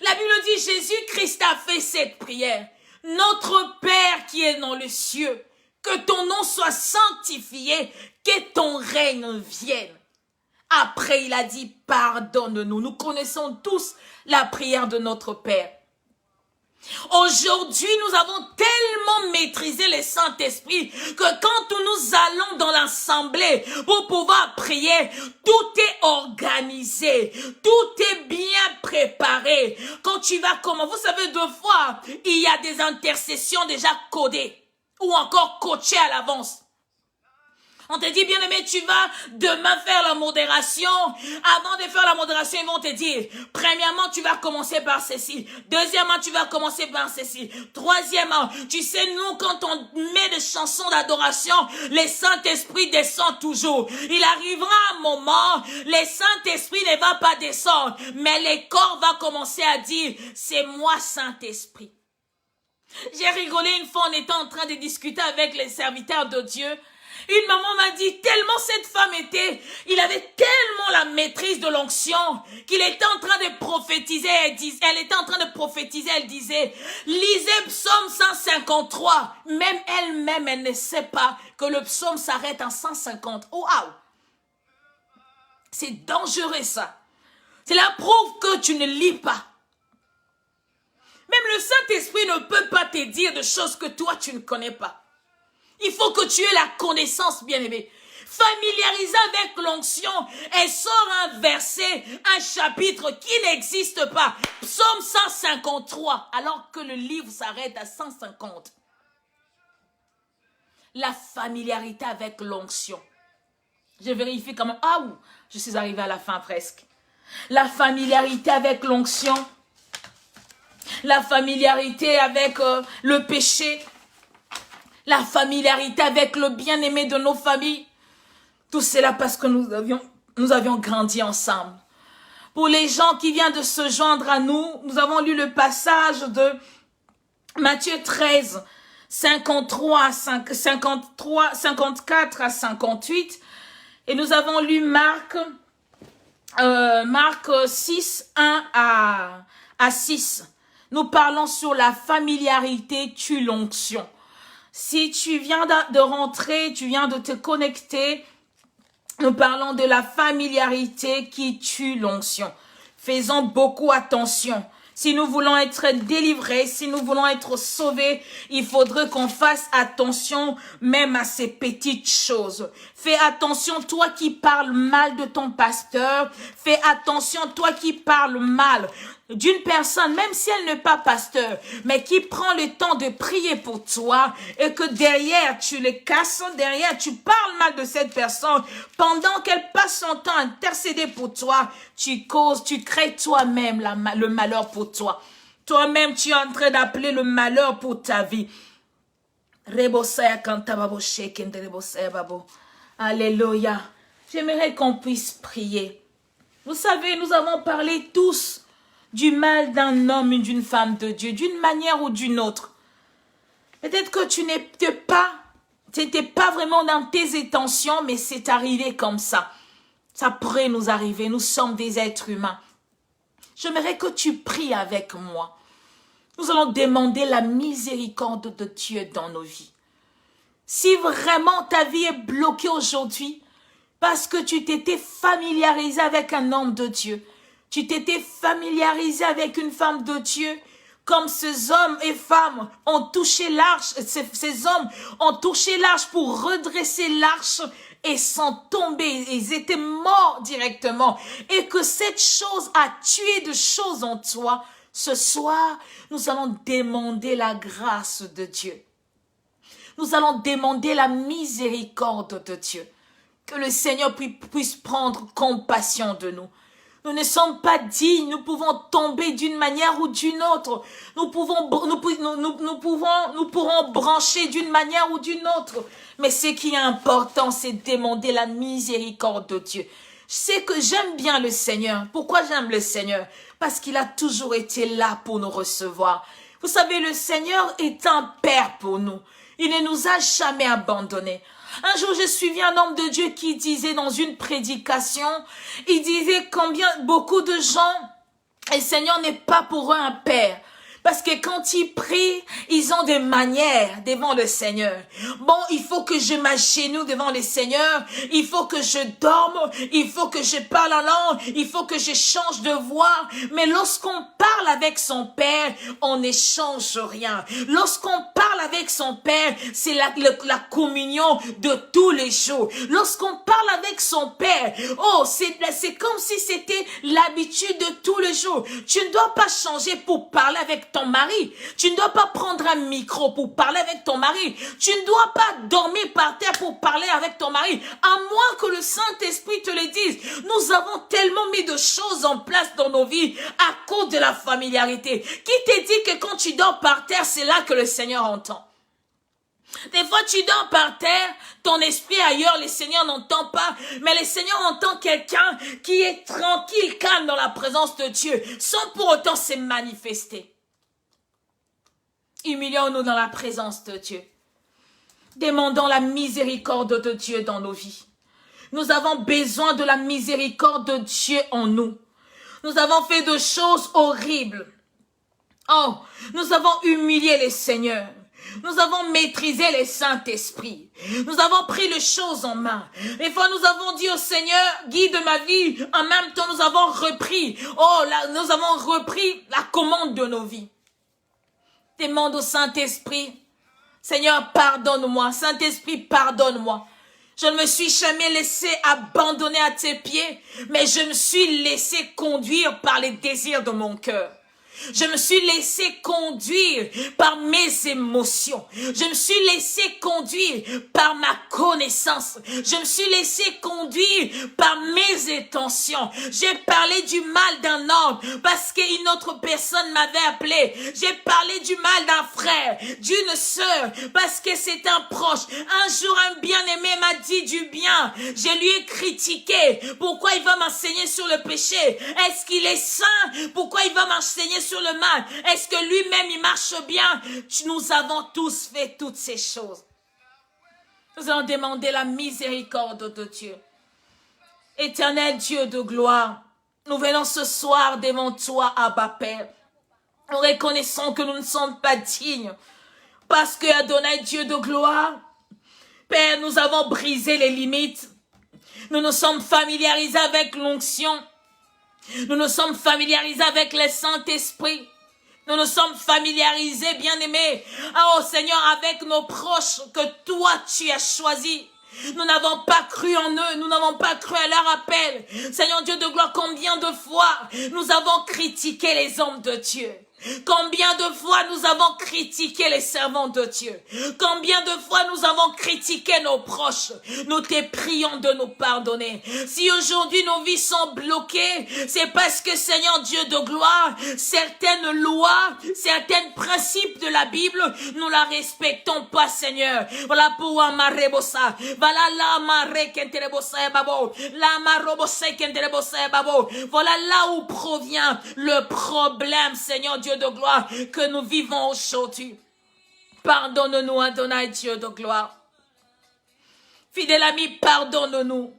La Bible dit, Jésus-Christ a fait cette prière. Notre Père qui est dans les cieux, que ton nom soit sanctifié, que ton règne vienne. Après, il a dit, pardonne-nous. Nous connaissons tous la prière de notre Père. Aujourd'hui, nous avons tellement maîtrisé le Saint-Esprit que quand nous allons dans l'assemblée pour pouvoir prier, tout est organisé, tout est bien préparé. Quand tu vas comment, vous savez, deux fois, il y a des intercessions déjà codées ou encore coachées à l'avance. On te dit, bien aimé, tu vas demain faire la modération. Avant de faire la modération, ils vont te dire, premièrement, tu vas commencer par ceci. Deuxièmement, tu vas commencer par ceci. Troisièmement, tu sais, nous, quand on met des chansons d'adoration, le Saint-Esprit descend toujours. Il arrivera un moment, le Saint-Esprit ne va pas descendre, mais le corps va commencer à dire, c'est moi, Saint-Esprit. J'ai rigolé une fois, on était en train de discuter avec les serviteurs de Dieu. Une maman m'a dit, tellement cette femme il avait tellement la maîtrise de l'onction qu'il était en train de prophétiser. Elle était en train de prophétiser, elle disait, lisez psaume 153. Même elle-même, elle ne sait pas que le psaume s'arrête en 150. Oh, waouh! C'est dangereux ça. C'est la preuve que tu ne lis pas. Même le Saint-Esprit ne peut pas te dire de choses que toi tu ne connais pas. Il faut que tu aies la connaissance, bien-aimé. Familiarisé avec l'onction et sort un verset, un chapitre qui n'existe pas. Psaume 153, alors que le livre s'arrête à 150. La familiarité avec l'onction. Je vérifie quand même. Ah, je suis arrivée à la fin presque. La familiarité avec l'onction. La familiarité avec le péché. La familiarité avec le bien-aimé de nos familles. Tout cela parce que nous avions grandi ensemble. Pour les gens qui viennent de se joindre à nous, nous avons lu le passage de Matthieu 13, 54 à 58. Et nous avons lu Marc 6, 1 à 6. Nous parlons sur la familiarité tue l'onction. Si tu viens de rentrer, tu viens de te connecter, nous parlons de la familiarité qui tue l'onction. Faisons beaucoup attention. Si nous voulons être délivrés, si nous voulons être sauvés, il faudrait qu'on fasse attention même à ces petites choses. Fais attention, toi qui parles mal de ton pasteur. Fais attention, toi qui parles mal d'une personne, même si elle n'est pas pasteur, mais qui prend le temps de prier pour toi et que derrière tu le casses, derrière tu parles mal de cette personne, pendant qu'elle passe son temps à intercéder pour toi, tu crées toi-même le malheur pour toi. Toi-même, tu es en train d'appeler le malheur pour ta vie. Alléluia. J'aimerais qu'on puisse prier. Vous savez, nous avons parlé tous du mal d'un homme et d'une femme de Dieu, d'une manière ou d'une autre. Peut-être que tu n'étais pas vraiment dans tes intentions, mais c'est arrivé comme ça. Ça pourrait nous arriver, nous sommes des êtres humains. J'aimerais que tu pries avec moi. Nous allons demander la miséricorde de Dieu dans nos vies. Si vraiment ta vie est bloquée aujourd'hui, parce que tu t'étais familiarisé avec un homme de Dieu, tu t'étais familiarisé avec une femme de Dieu, comme ces hommes et femmes ont touché l'arche, ces hommes ont touché l'arche pour redresser l'arche et sont tombés, ils étaient morts directement, et que cette chose a tué de choses en toi, ce soir, nous allons demander la grâce de Dieu. Nous allons demander la miséricorde de Dieu. Que le Seigneur puisse prendre compassion de nous. Nous ne sommes pas dignes, nous pouvons tomber d'une manière ou d'une autre. Nous pourrons brancher d'une manière ou d'une autre. Mais ce qui est important, c'est demander la miséricorde de Dieu. Je sais que j'aime bien le Seigneur. Pourquoi j'aime le Seigneur? Parce qu'il a toujours été là pour nous recevoir. Vous savez, le Seigneur est un Père pour nous. Il ne nous a jamais abandonnés. Un jour, j'ai suivi un homme de Dieu qui disait dans une prédication, il disait combien beaucoup de gens, le Seigneur n'est pas pour eux un père. Parce que quand ils prient, ils ont des manières devant le Seigneur. Bon, il faut que je m'agenouille devant le Seigneur. Il faut que je dorme. Il faut que je parle en langue. Il faut que je change de voix. Mais lorsqu'on parle avec son Père, on n'échange rien. Lorsqu'on parle avec son Père, c'est la communion de tous les jours. Lorsqu'on parle avec son Père, oh, c'est comme si c'était l'habitude de tous les jours. Tu ne dois pas changer pour parler avec ton mari. Tu ne dois pas prendre un micro pour parler avec ton mari. Tu ne dois pas dormir par terre pour parler avec ton mari. À moins que le Saint-Esprit te le dise. Nous avons tellement mis de choses en place dans nos vies à cause de la familiarité. Qui te dit que quand tu dors par terre, c'est là que le Seigneur entend? Des fois, tu dors par terre, ton esprit ailleurs, le Seigneur n'entend pas, mais le Seigneur entend quelqu'un qui est tranquille, calme dans la présence de Dieu, sans pour autant se manifester. Humilions-nous dans la présence de Dieu. Demandons la miséricorde de Dieu dans nos vies. Nous avons besoin de la miséricorde de Dieu en nous. Nous avons fait de choses horribles. Oh, nous avons humilié le Seigneur. Nous avons maîtrisé le Saint-Esprit. Nous avons pris les choses en main. Des fois, nous avons dit au Seigneur, guide ma vie. En même temps, nous avons repris. Nous avons repris la commande de nos vies. Demande au Saint-Esprit, Seigneur, pardonne-moi. Saint-Esprit, pardonne-moi. Je ne me suis jamais laissé abandonner à tes pieds, mais je me suis laissé conduire par les désirs de mon cœur. Je me suis laissé conduire par mes émotions. Je me suis laissé conduire par ma connaissance. Je me suis laissé conduire par mes intentions. J'ai parlé du mal d'un homme parce qu'une autre personne m'avait appelé. J'ai parlé du mal d'un frère, d'une sœur parce que c'est un proche. Un jour, un bien-aimé m'a dit du bien. Je lui ai critiqué. Pourquoi il va m'enseigner sur le péché? Est-ce qu'il est saint? Pourquoi il va m'enseigner sur le mal? Est-ce que lui-même il marche bien? Nous avons tous fait toutes ces choses. Nous allons demander la miséricorde de Dieu. Éternel Dieu de gloire, nous venons ce soir devant toi, Abba Père. Nous reconnaissons que nous ne sommes pas dignes parce que Adonai Dieu de gloire, Père, nous avons brisé les limites. Nous nous sommes familiarisés avec l'onction. Nous nous sommes familiarisés avec le Saint-Esprit. Nous nous sommes familiarisés, bien-aimés, oh Seigneur, avec nos proches que toi tu as choisis. Nous n'avons pas cru en eux, nous n'avons pas cru à leur appel. Seigneur Dieu de gloire, combien de fois nous avons critiqué les hommes de Dieu? Combien de fois nous avons critiqué les servants de Dieu? Combien de fois nous avons critiqué nos proches? Nous te prions de nous pardonner. Si aujourd'hui nos vies sont bloquées, c'est parce que Seigneur Dieu de gloire, certaines lois, certains principes de la Bible, nous la respectons pas, Seigneur. Voilà pour Amarebosa. Voilà la Mare Kenterebosa Babo. La Marobose Kenterebosa Babo. Voilà là où provient le problème, Seigneur Dieu de gloire, que nous vivons aujourd'hui. pardonne-nous, Adonai, Dieu de gloire. Fidèle ami, pardonne-nous.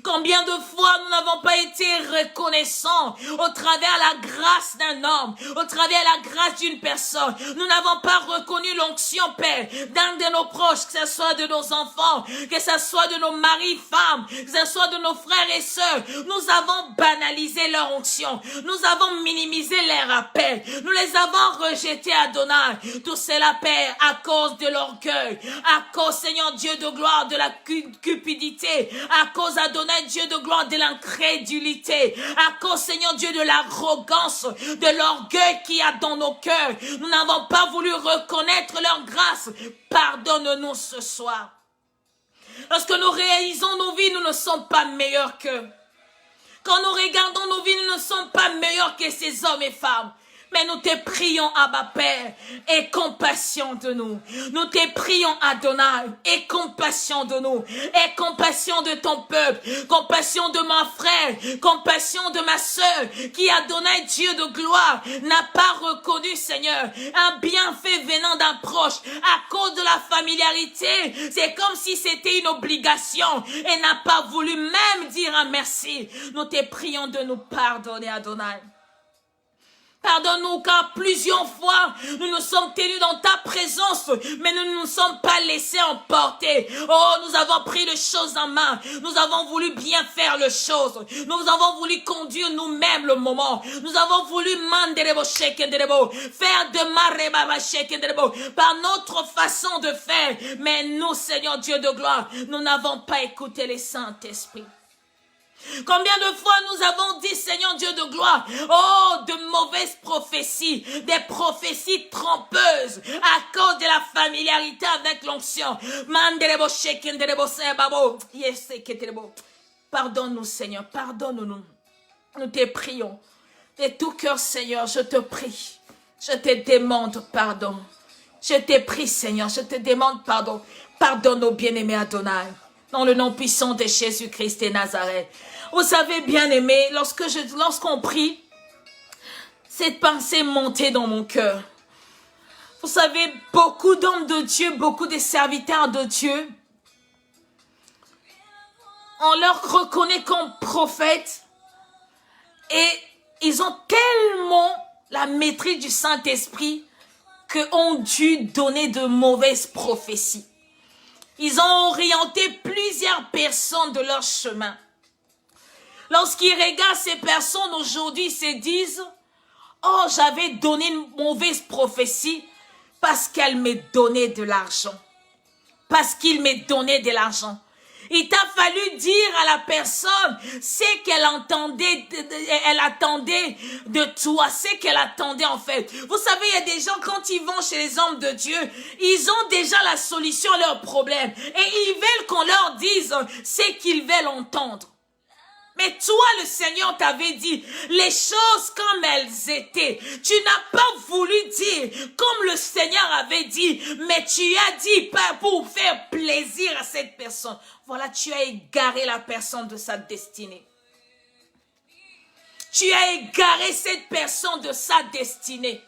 Combien de fois nous n'avons pas été reconnaissants au travers la grâce d'un homme, au travers la grâce d'une personne. Nous n'avons pas reconnu l'onction, Père, d'un de nos proches, que ce soit de nos enfants, que ce soit de nos maris, femmes, que ce soit de nos frères et sœurs. Nous avons banalisé leur onction. Nous avons minimisé leur appel. Nous les avons rejetés, Adonai. Tout cela, Père, à cause de l'orgueil, à cause, Seigneur Dieu de gloire, de la cupidité, à cause, Adonai, Dieu de gloire, de l'incrédulité, à cause, Seigneur Dieu, de l'arrogance, de l'orgueil qu'il y a dans nos cœurs. Nous n'avons pas voulu reconnaître leur grâce. Pardonne-nous ce soir. Lorsque nous réalisons nos vies, nous ne sommes pas meilleurs qu'eux. Quand nous regardons nos vies, nous ne sommes pas meilleurs que ces hommes et femmes. Mais nous te prions, Abba Père, aie compassion de nous. Nous te prions, Adonai, aie compassion de nous. Aie compassion de ton peuple, compassion de mon frère, compassion de ma sœur, qui, Adonai, Dieu de gloire, n'a pas reconnu, Seigneur, un bienfait venant d'un proche à cause de la familiarité. C'est comme si c'était une obligation et n'a pas voulu même dire un merci. Nous te prions de nous pardonner, Adonai. Pardonne-nous car plusieurs fois nous nous sommes tenus dans ta présence, mais nous ne nous sommes pas laissés emporter. Oh, nous avons pris les choses en main. Nous avons voulu bien faire les choses. Nous avons voulu conduire nous-mêmes le moment. Nous avons voulu faire de par notre façon de faire. Mais nous, Seigneur Dieu de gloire, nous n'avons pas écouté les Saint-Esprit. Combien de fois nous avons dit, Seigneur Dieu de gloire, oh, de mauvaises prophéties, des prophéties trompeuses à cause de la familiarité avec l'onction. Pardonne-nous, Seigneur, pardonne-nous. Nous te prions. De tout cœur, Seigneur, je te prie. Je te demande pardon. Je te prie, Seigneur, je te demande pardon. Pardonne-nous, bien-aimés Adonai. Dans le nom puissant de Jésus-Christ et Nazareth. Vous savez, bien-aimés, lorsqu'on prie, cette pensée montait dans mon cœur. Vous savez, beaucoup d'hommes de Dieu, beaucoup de serviteurs de Dieu, on leur reconnaît comme prophètes et ils ont tellement la maîtrise du Saint-Esprit qu'ont dû donner de mauvaises prophéties. Ils ont orienté plusieurs personnes de leur chemin. Lorsqu'ils regardent ces personnes aujourd'hui, ils se disent, oh, j'avais donné une mauvaise prophétie parce qu'elle me donnait de l'argent. Parce qu'il me donnait de l'argent. Il t'a fallu dire à la personne ce qu'elle entendait, elle attendait de toi, ce qu'elle attendait en fait. Vous savez, il y a des gens, quand ils vont chez les hommes de Dieu, ils ont déjà la solution à leurs problèmes. Et ils veulent qu'on leur dise ce qu'ils veulent entendre. Mais toi, le Seigneur t'avait dit les choses comme elles étaient. Tu n'as pas voulu dire comme le Seigneur avait dit, mais tu as dit pas pour faire plaisir à cette personne. Voilà, tu as égaré la personne de sa destinée. Tu as égaré cette personne de sa destinée.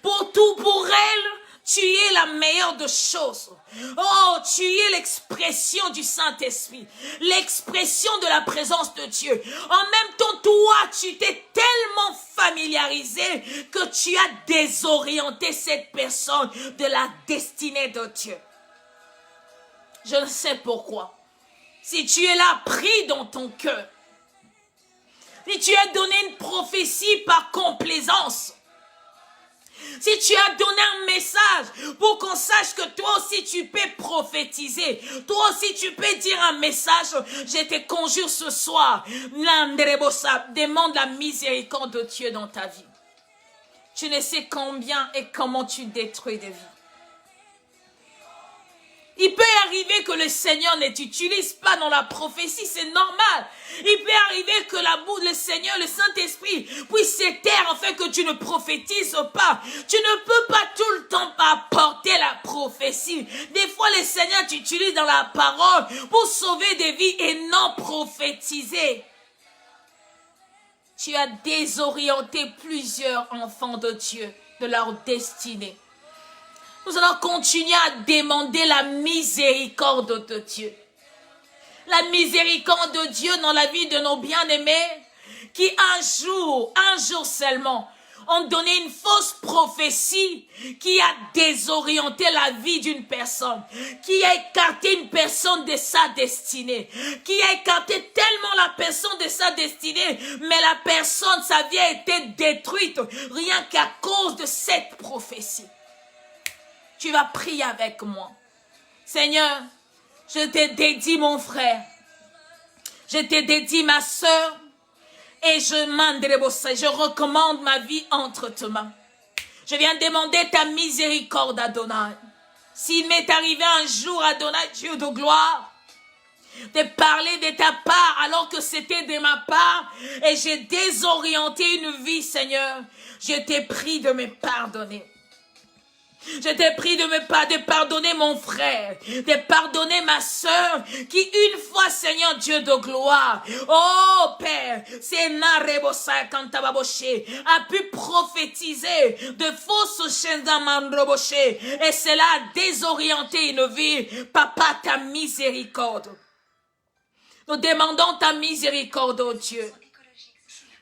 Pour elle, tu es la meilleure des choses. Oh, tu es l'expression du Saint-Esprit, l'expression de la présence de Dieu. En même temps, toi, tu t'es tellement familiarisé que tu as désorienté cette personne de la destinée de Dieu. Je ne sais pourquoi. Si tu es là, pris dans ton cœur. Si tu as donné une prophétie par complaisance. Si tu as donné un message pour qu'on sache que toi aussi tu peux prophétiser, toi aussi tu peux dire un message, je te conjure ce soir, demande la miséricorde de Dieu dans ta vie. Tu ne sais combien et comment tu détruis des vies. Il peut arriver que le Seigneur ne t'utilise pas dans la prophétie, c'est normal. Il peut arriver que le Seigneur, le Saint-Esprit, puisse se taire afin que tu ne prophétises pas. Tu ne peux pas tout le temps apporter la prophétie. Des fois, le Seigneur t'utilise dans la parole pour sauver des vies et non prophétiser. Tu as désorienté plusieurs enfants de Dieu de leur destinée. Nous allons continuer à demander la miséricorde de Dieu. La miséricorde de Dieu dans la vie de nos bien-aimés qui un jour seulement, ont donné une fausse prophétie qui a désorienté la vie d'une personne, qui a écarté une personne de sa destinée, qui a écarté tellement la personne de sa destinée, mais la personne, sa vie a été détruite rien qu'à cause de cette prophétie. Tu vas prier avec moi. Seigneur, je te dédie mon frère, je te dédie ma sœur, et je recommande ma vie entre tes mains. Je viens demander ta miséricorde, Adonai. S'il m'est arrivé un jour, Adonai, Dieu de gloire, de parler de ta part alors que c'était de ma part et j'ai désorienté une vie, Seigneur, je t'ai pris de me pardonner. Je t'ai pris de pardonner mon frère, de pardonner ma sœur, qui une fois, Seigneur Dieu de gloire, oh Père, a pu prophétiser de fausses chaînes d'Amandroboché, et cela a désorienté une vie. Papa, ta miséricorde. Nous demandons ta miséricorde, oh Dieu.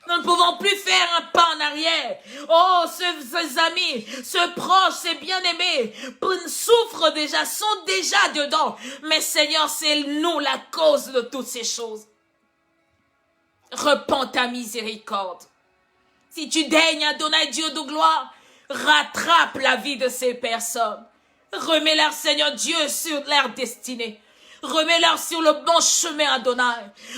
Nous ne pouvons plus faire un pas en arrière. Oh, ces amis, ce proche, ces bien-aimés, souffrent déjà, sont déjà dedans. Mais Seigneur, c'est nous la cause de toutes ces choses. Repends ta miséricorde. Si tu daignes, Adonai, Dieu de gloire, rattrape la vie de ces personnes. Remets-leur, Seigneur Dieu, sur leur destinée. Remets-leur sur le bon chemin, Adonai.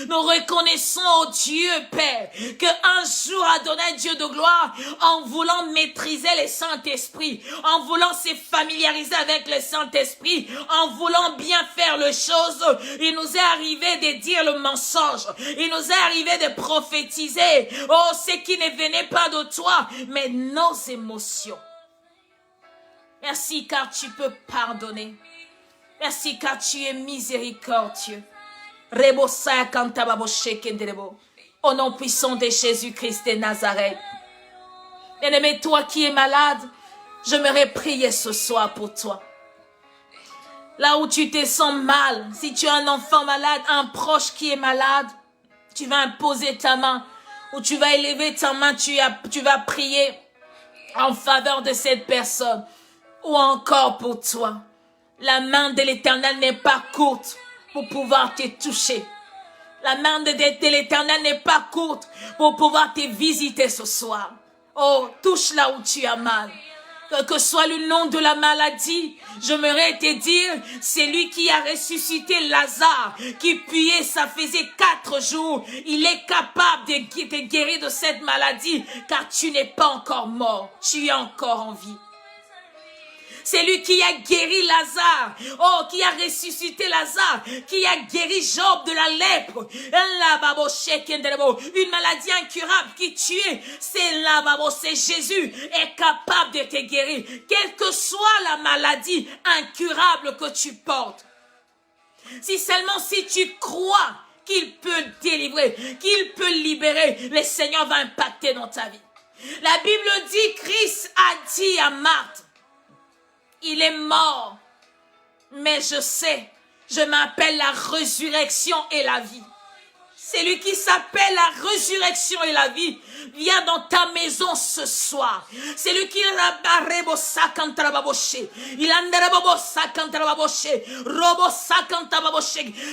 Nous reconnaissons, oh Dieu, Père, qu'un jour, Adonai, Dieu de gloire, en voulant maîtriser le Saint-Esprit, en voulant se familiariser avec le Saint-Esprit, en voulant bien faire les choses, il nous est arrivé de dire le mensonge. Il nous est arrivé de prophétiser, oh, ce qui ne venait pas de toi, mais nos émotions. Merci car tu peux pardonner. Merci car tu es miséricordieux. Au nom puissant de Jésus-Christ de Nazareth. Bien-aimé, toi qui es malade, j'aimerais prier ce soir pour toi. Là où tu te sens mal, si tu as un enfant malade, un proche qui est malade, tu vas imposer ta main ou tu vas élever ta main, tu vas prier en faveur de cette personne ou encore pour toi. La main de l'Éternel n'est pas courte pour pouvoir te toucher. La main de l'Éternel n'est pas courte pour pouvoir te visiter ce soir. Oh, touche là où tu as mal. Quel que soit le nom de la maladie, j'aimerais te dire, c'est lui qui a ressuscité Lazare, qui puait, ça faisait 4 jours. Il est capable de te guérir de cette maladie, car tu n'es pas encore mort, tu es encore en vie. C'est lui qui a guéri Lazare. Oh, qui a ressuscité Lazare. Qui a guéri Job de la lèpre. Une maladie incurable qui tuait. C'est Jésus est capable de te guérir. Quelle que soit la maladie incurable que tu portes. Si seulement si tu crois qu'il peut délivrer, qu'il peut libérer, le Seigneur va impacter dans ta vie. La Bible dit, Christ a dit à Marthe, il est mort, mais je sais, je m'appelle la résurrection et la vie. C'est lui qui s'appelle la résurrection et la vie. Viens dans ta maison ce soir. C'est lui qui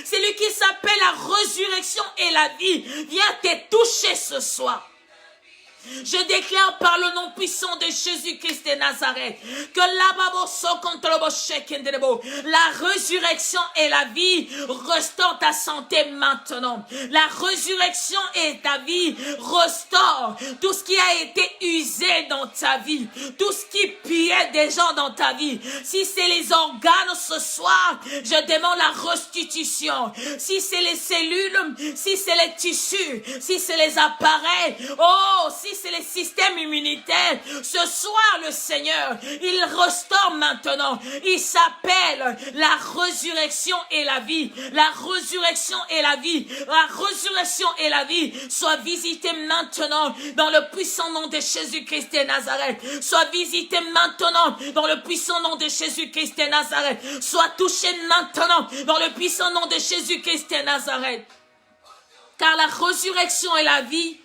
c'est lui qui s'appelle la résurrection et la vie. Viens te toucher ce soir. Je déclare par le nom puissant de Jésus-Christ de Nazareth que la résurrection et la vie restaurent ta santé maintenant. La résurrection et ta vie restaurent tout ce qui a été usé dans ta vie, tout ce qui puait des gens dans ta vie. Si c'est les organes ce soir, je demande la restitution. Si c'est les cellules, si c'est les tissus, si c'est les appareils, oh, si c'est le système immunitaire. Ce soir, le Seigneur, il restaure maintenant. Il s'appelle la résurrection et la vie. La résurrection et la vie. La résurrection et la vie. Sois visité maintenant dans le puissant nom de Jésus-Christ de Nazareth. Sois visité maintenant dans le puissant nom de Jésus-Christ de Nazareth. Sois touché maintenant dans le puissant nom de Jésus-Christ de Nazareth. Car la résurrection et la vie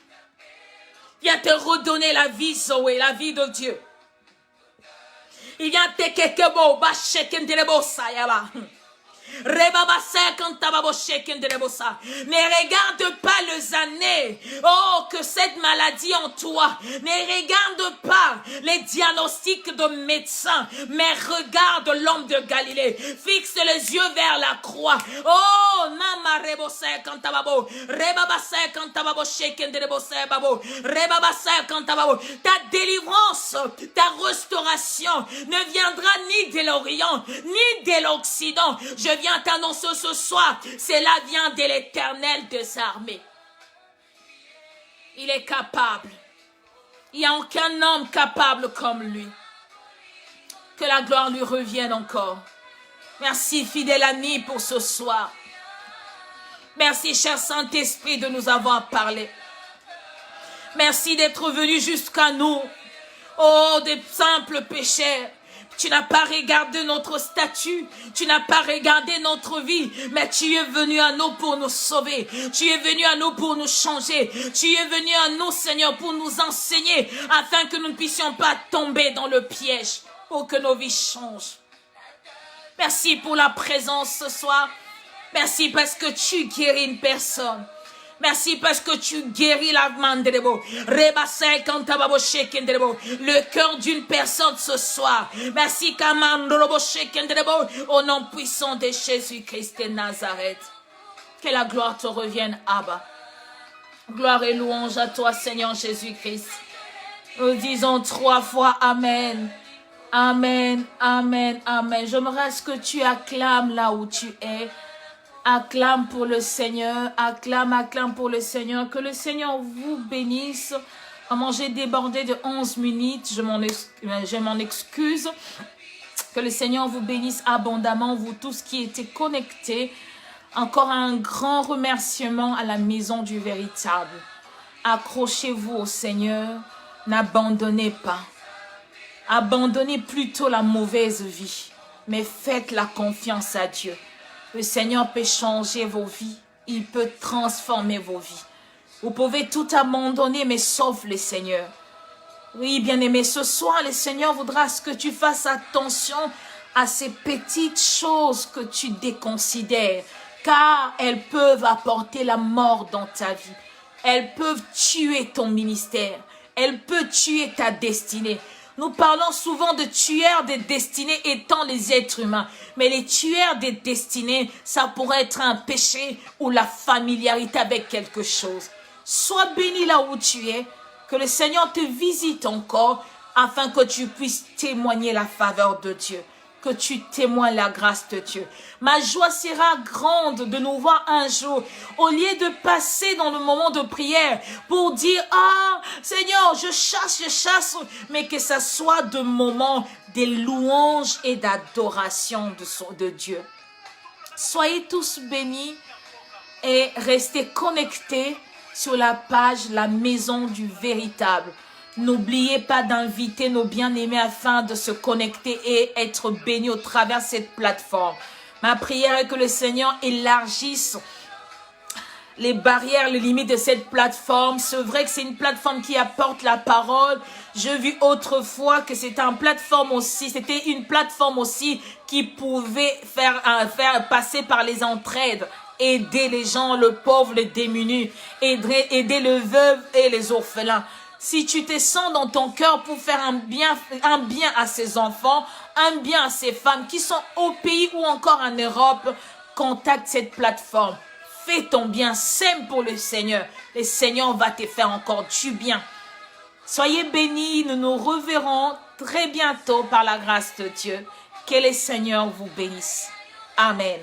vient te redonner la vie, Zoé, la vie de Dieu. Il vient te kekebo ba sheken de bossa yaba. Ne regarde pas les années, oh, que cette maladie en toi. Ne regarde pas les diagnostics de médecins, mais regarde l'homme de Galilée. Fixe les yeux vers la croix. Oh, nama rebose kantababo, rebabase kantababo sheken de rebose babo, rebabase kantababo. Ta délivrance, ta restauration ne viendra ni de l'Orient, ni de l'Occident. Je viens t'annoncer ce soir, cela vient de l'Éternel des armées. Il est capable. Il n'y a aucun homme capable comme lui. Que la gloire lui revienne encore. Merci, fidèle ami, pour ce soir. Merci, cher Saint-Esprit, de nous avoir parlé. Merci d'être venu jusqu'à nous. Oh, des simples pécheurs. Tu n'as pas regardé notre statut, tu n'as pas regardé notre vie, mais tu es venu à nous pour nous sauver, tu es venu à nous pour nous changer, tu es venu à nous, Seigneur, pour nous enseigner, afin que nous ne puissions pas tomber dans le piège, pour que nos vies changent. Merci pour la présence ce soir, merci parce que tu guéris une personne. Merci parce que tu guéris la mandrebo. Le cœur d'une personne ce soir. Merci au nom puissant de Jésus-Christ de Nazareth. Que la gloire te revienne, Abba. Gloire et louange à toi, Seigneur Jésus-Christ. Nous disons 3 fois Amen. Amen, Amen, Amen. J'aimerais à ce que tu acclames là où tu es. Acclame pour le Seigneur, acclame pour le Seigneur. Que le Seigneur vous bénisse. Vraiment, j'ai débordé de 11 minutes, je m'en excuse. Que le Seigneur vous bénisse abondamment, vous tous qui étaient connectés. Encore un grand remerciement à la maison du véritable. Accrochez-vous au Seigneur, n'abandonnez pas. Abandonnez plutôt la mauvaise vie, mais faites la confiance à Dieu. Le Seigneur peut changer vos vies. Il peut transformer vos vies. Vous pouvez tout abandonner, mais sauf le Seigneur. Oui, bien-aimé, ce soir, le Seigneur voudra que tu fasses attention à ces petites choses que tu déconsidères, car elles peuvent apporter la mort dans ta vie. Elles peuvent tuer ton ministère. Elles peuvent tuer ta destinée. Nous parlons souvent de tueurs des destinées étant les êtres humains. Mais les tueurs des destinées, ça pourrait être un péché ou la familiarité avec quelque chose. Sois béni là où tu es. Que le Seigneur te visite encore afin que tu puisses témoigner la faveur de Dieu. Que tu témoignes la grâce de Dieu. Ma joie sera grande de nous voir un jour. Au lieu de passer dans le moment de prière pour dire « Ah, Seigneur, je chasse », mais que ça soit de moments de louange et d'adoration de Dieu. Soyez tous bénis et restez connectés sur la page La Maison du Véritable. N'oubliez pas d'inviter nos bien-aimés afin de se connecter et être bénis au travers de cette plateforme. Ma prière est que le Seigneur élargisse les barrières, les limites de cette plateforme. C'est vrai que c'est une plateforme qui apporte la parole. J'ai vu autrefois que c'était une plateforme aussi qui pouvait faire passer par les entraides. Aider les gens, le pauvre, les démunis, aider les veuves et les orphelins. Si tu te sens dans ton cœur pour faire un bien à ces enfants, un bien à ces femmes qui sont au pays ou encore en Europe, contacte cette plateforme. Fais ton bien, sème pour le Seigneur. Le Seigneur va te faire encore du bien. Soyez bénis, nous nous reverrons très bientôt par la grâce de Dieu. Que le Seigneur vous bénisse. Amen.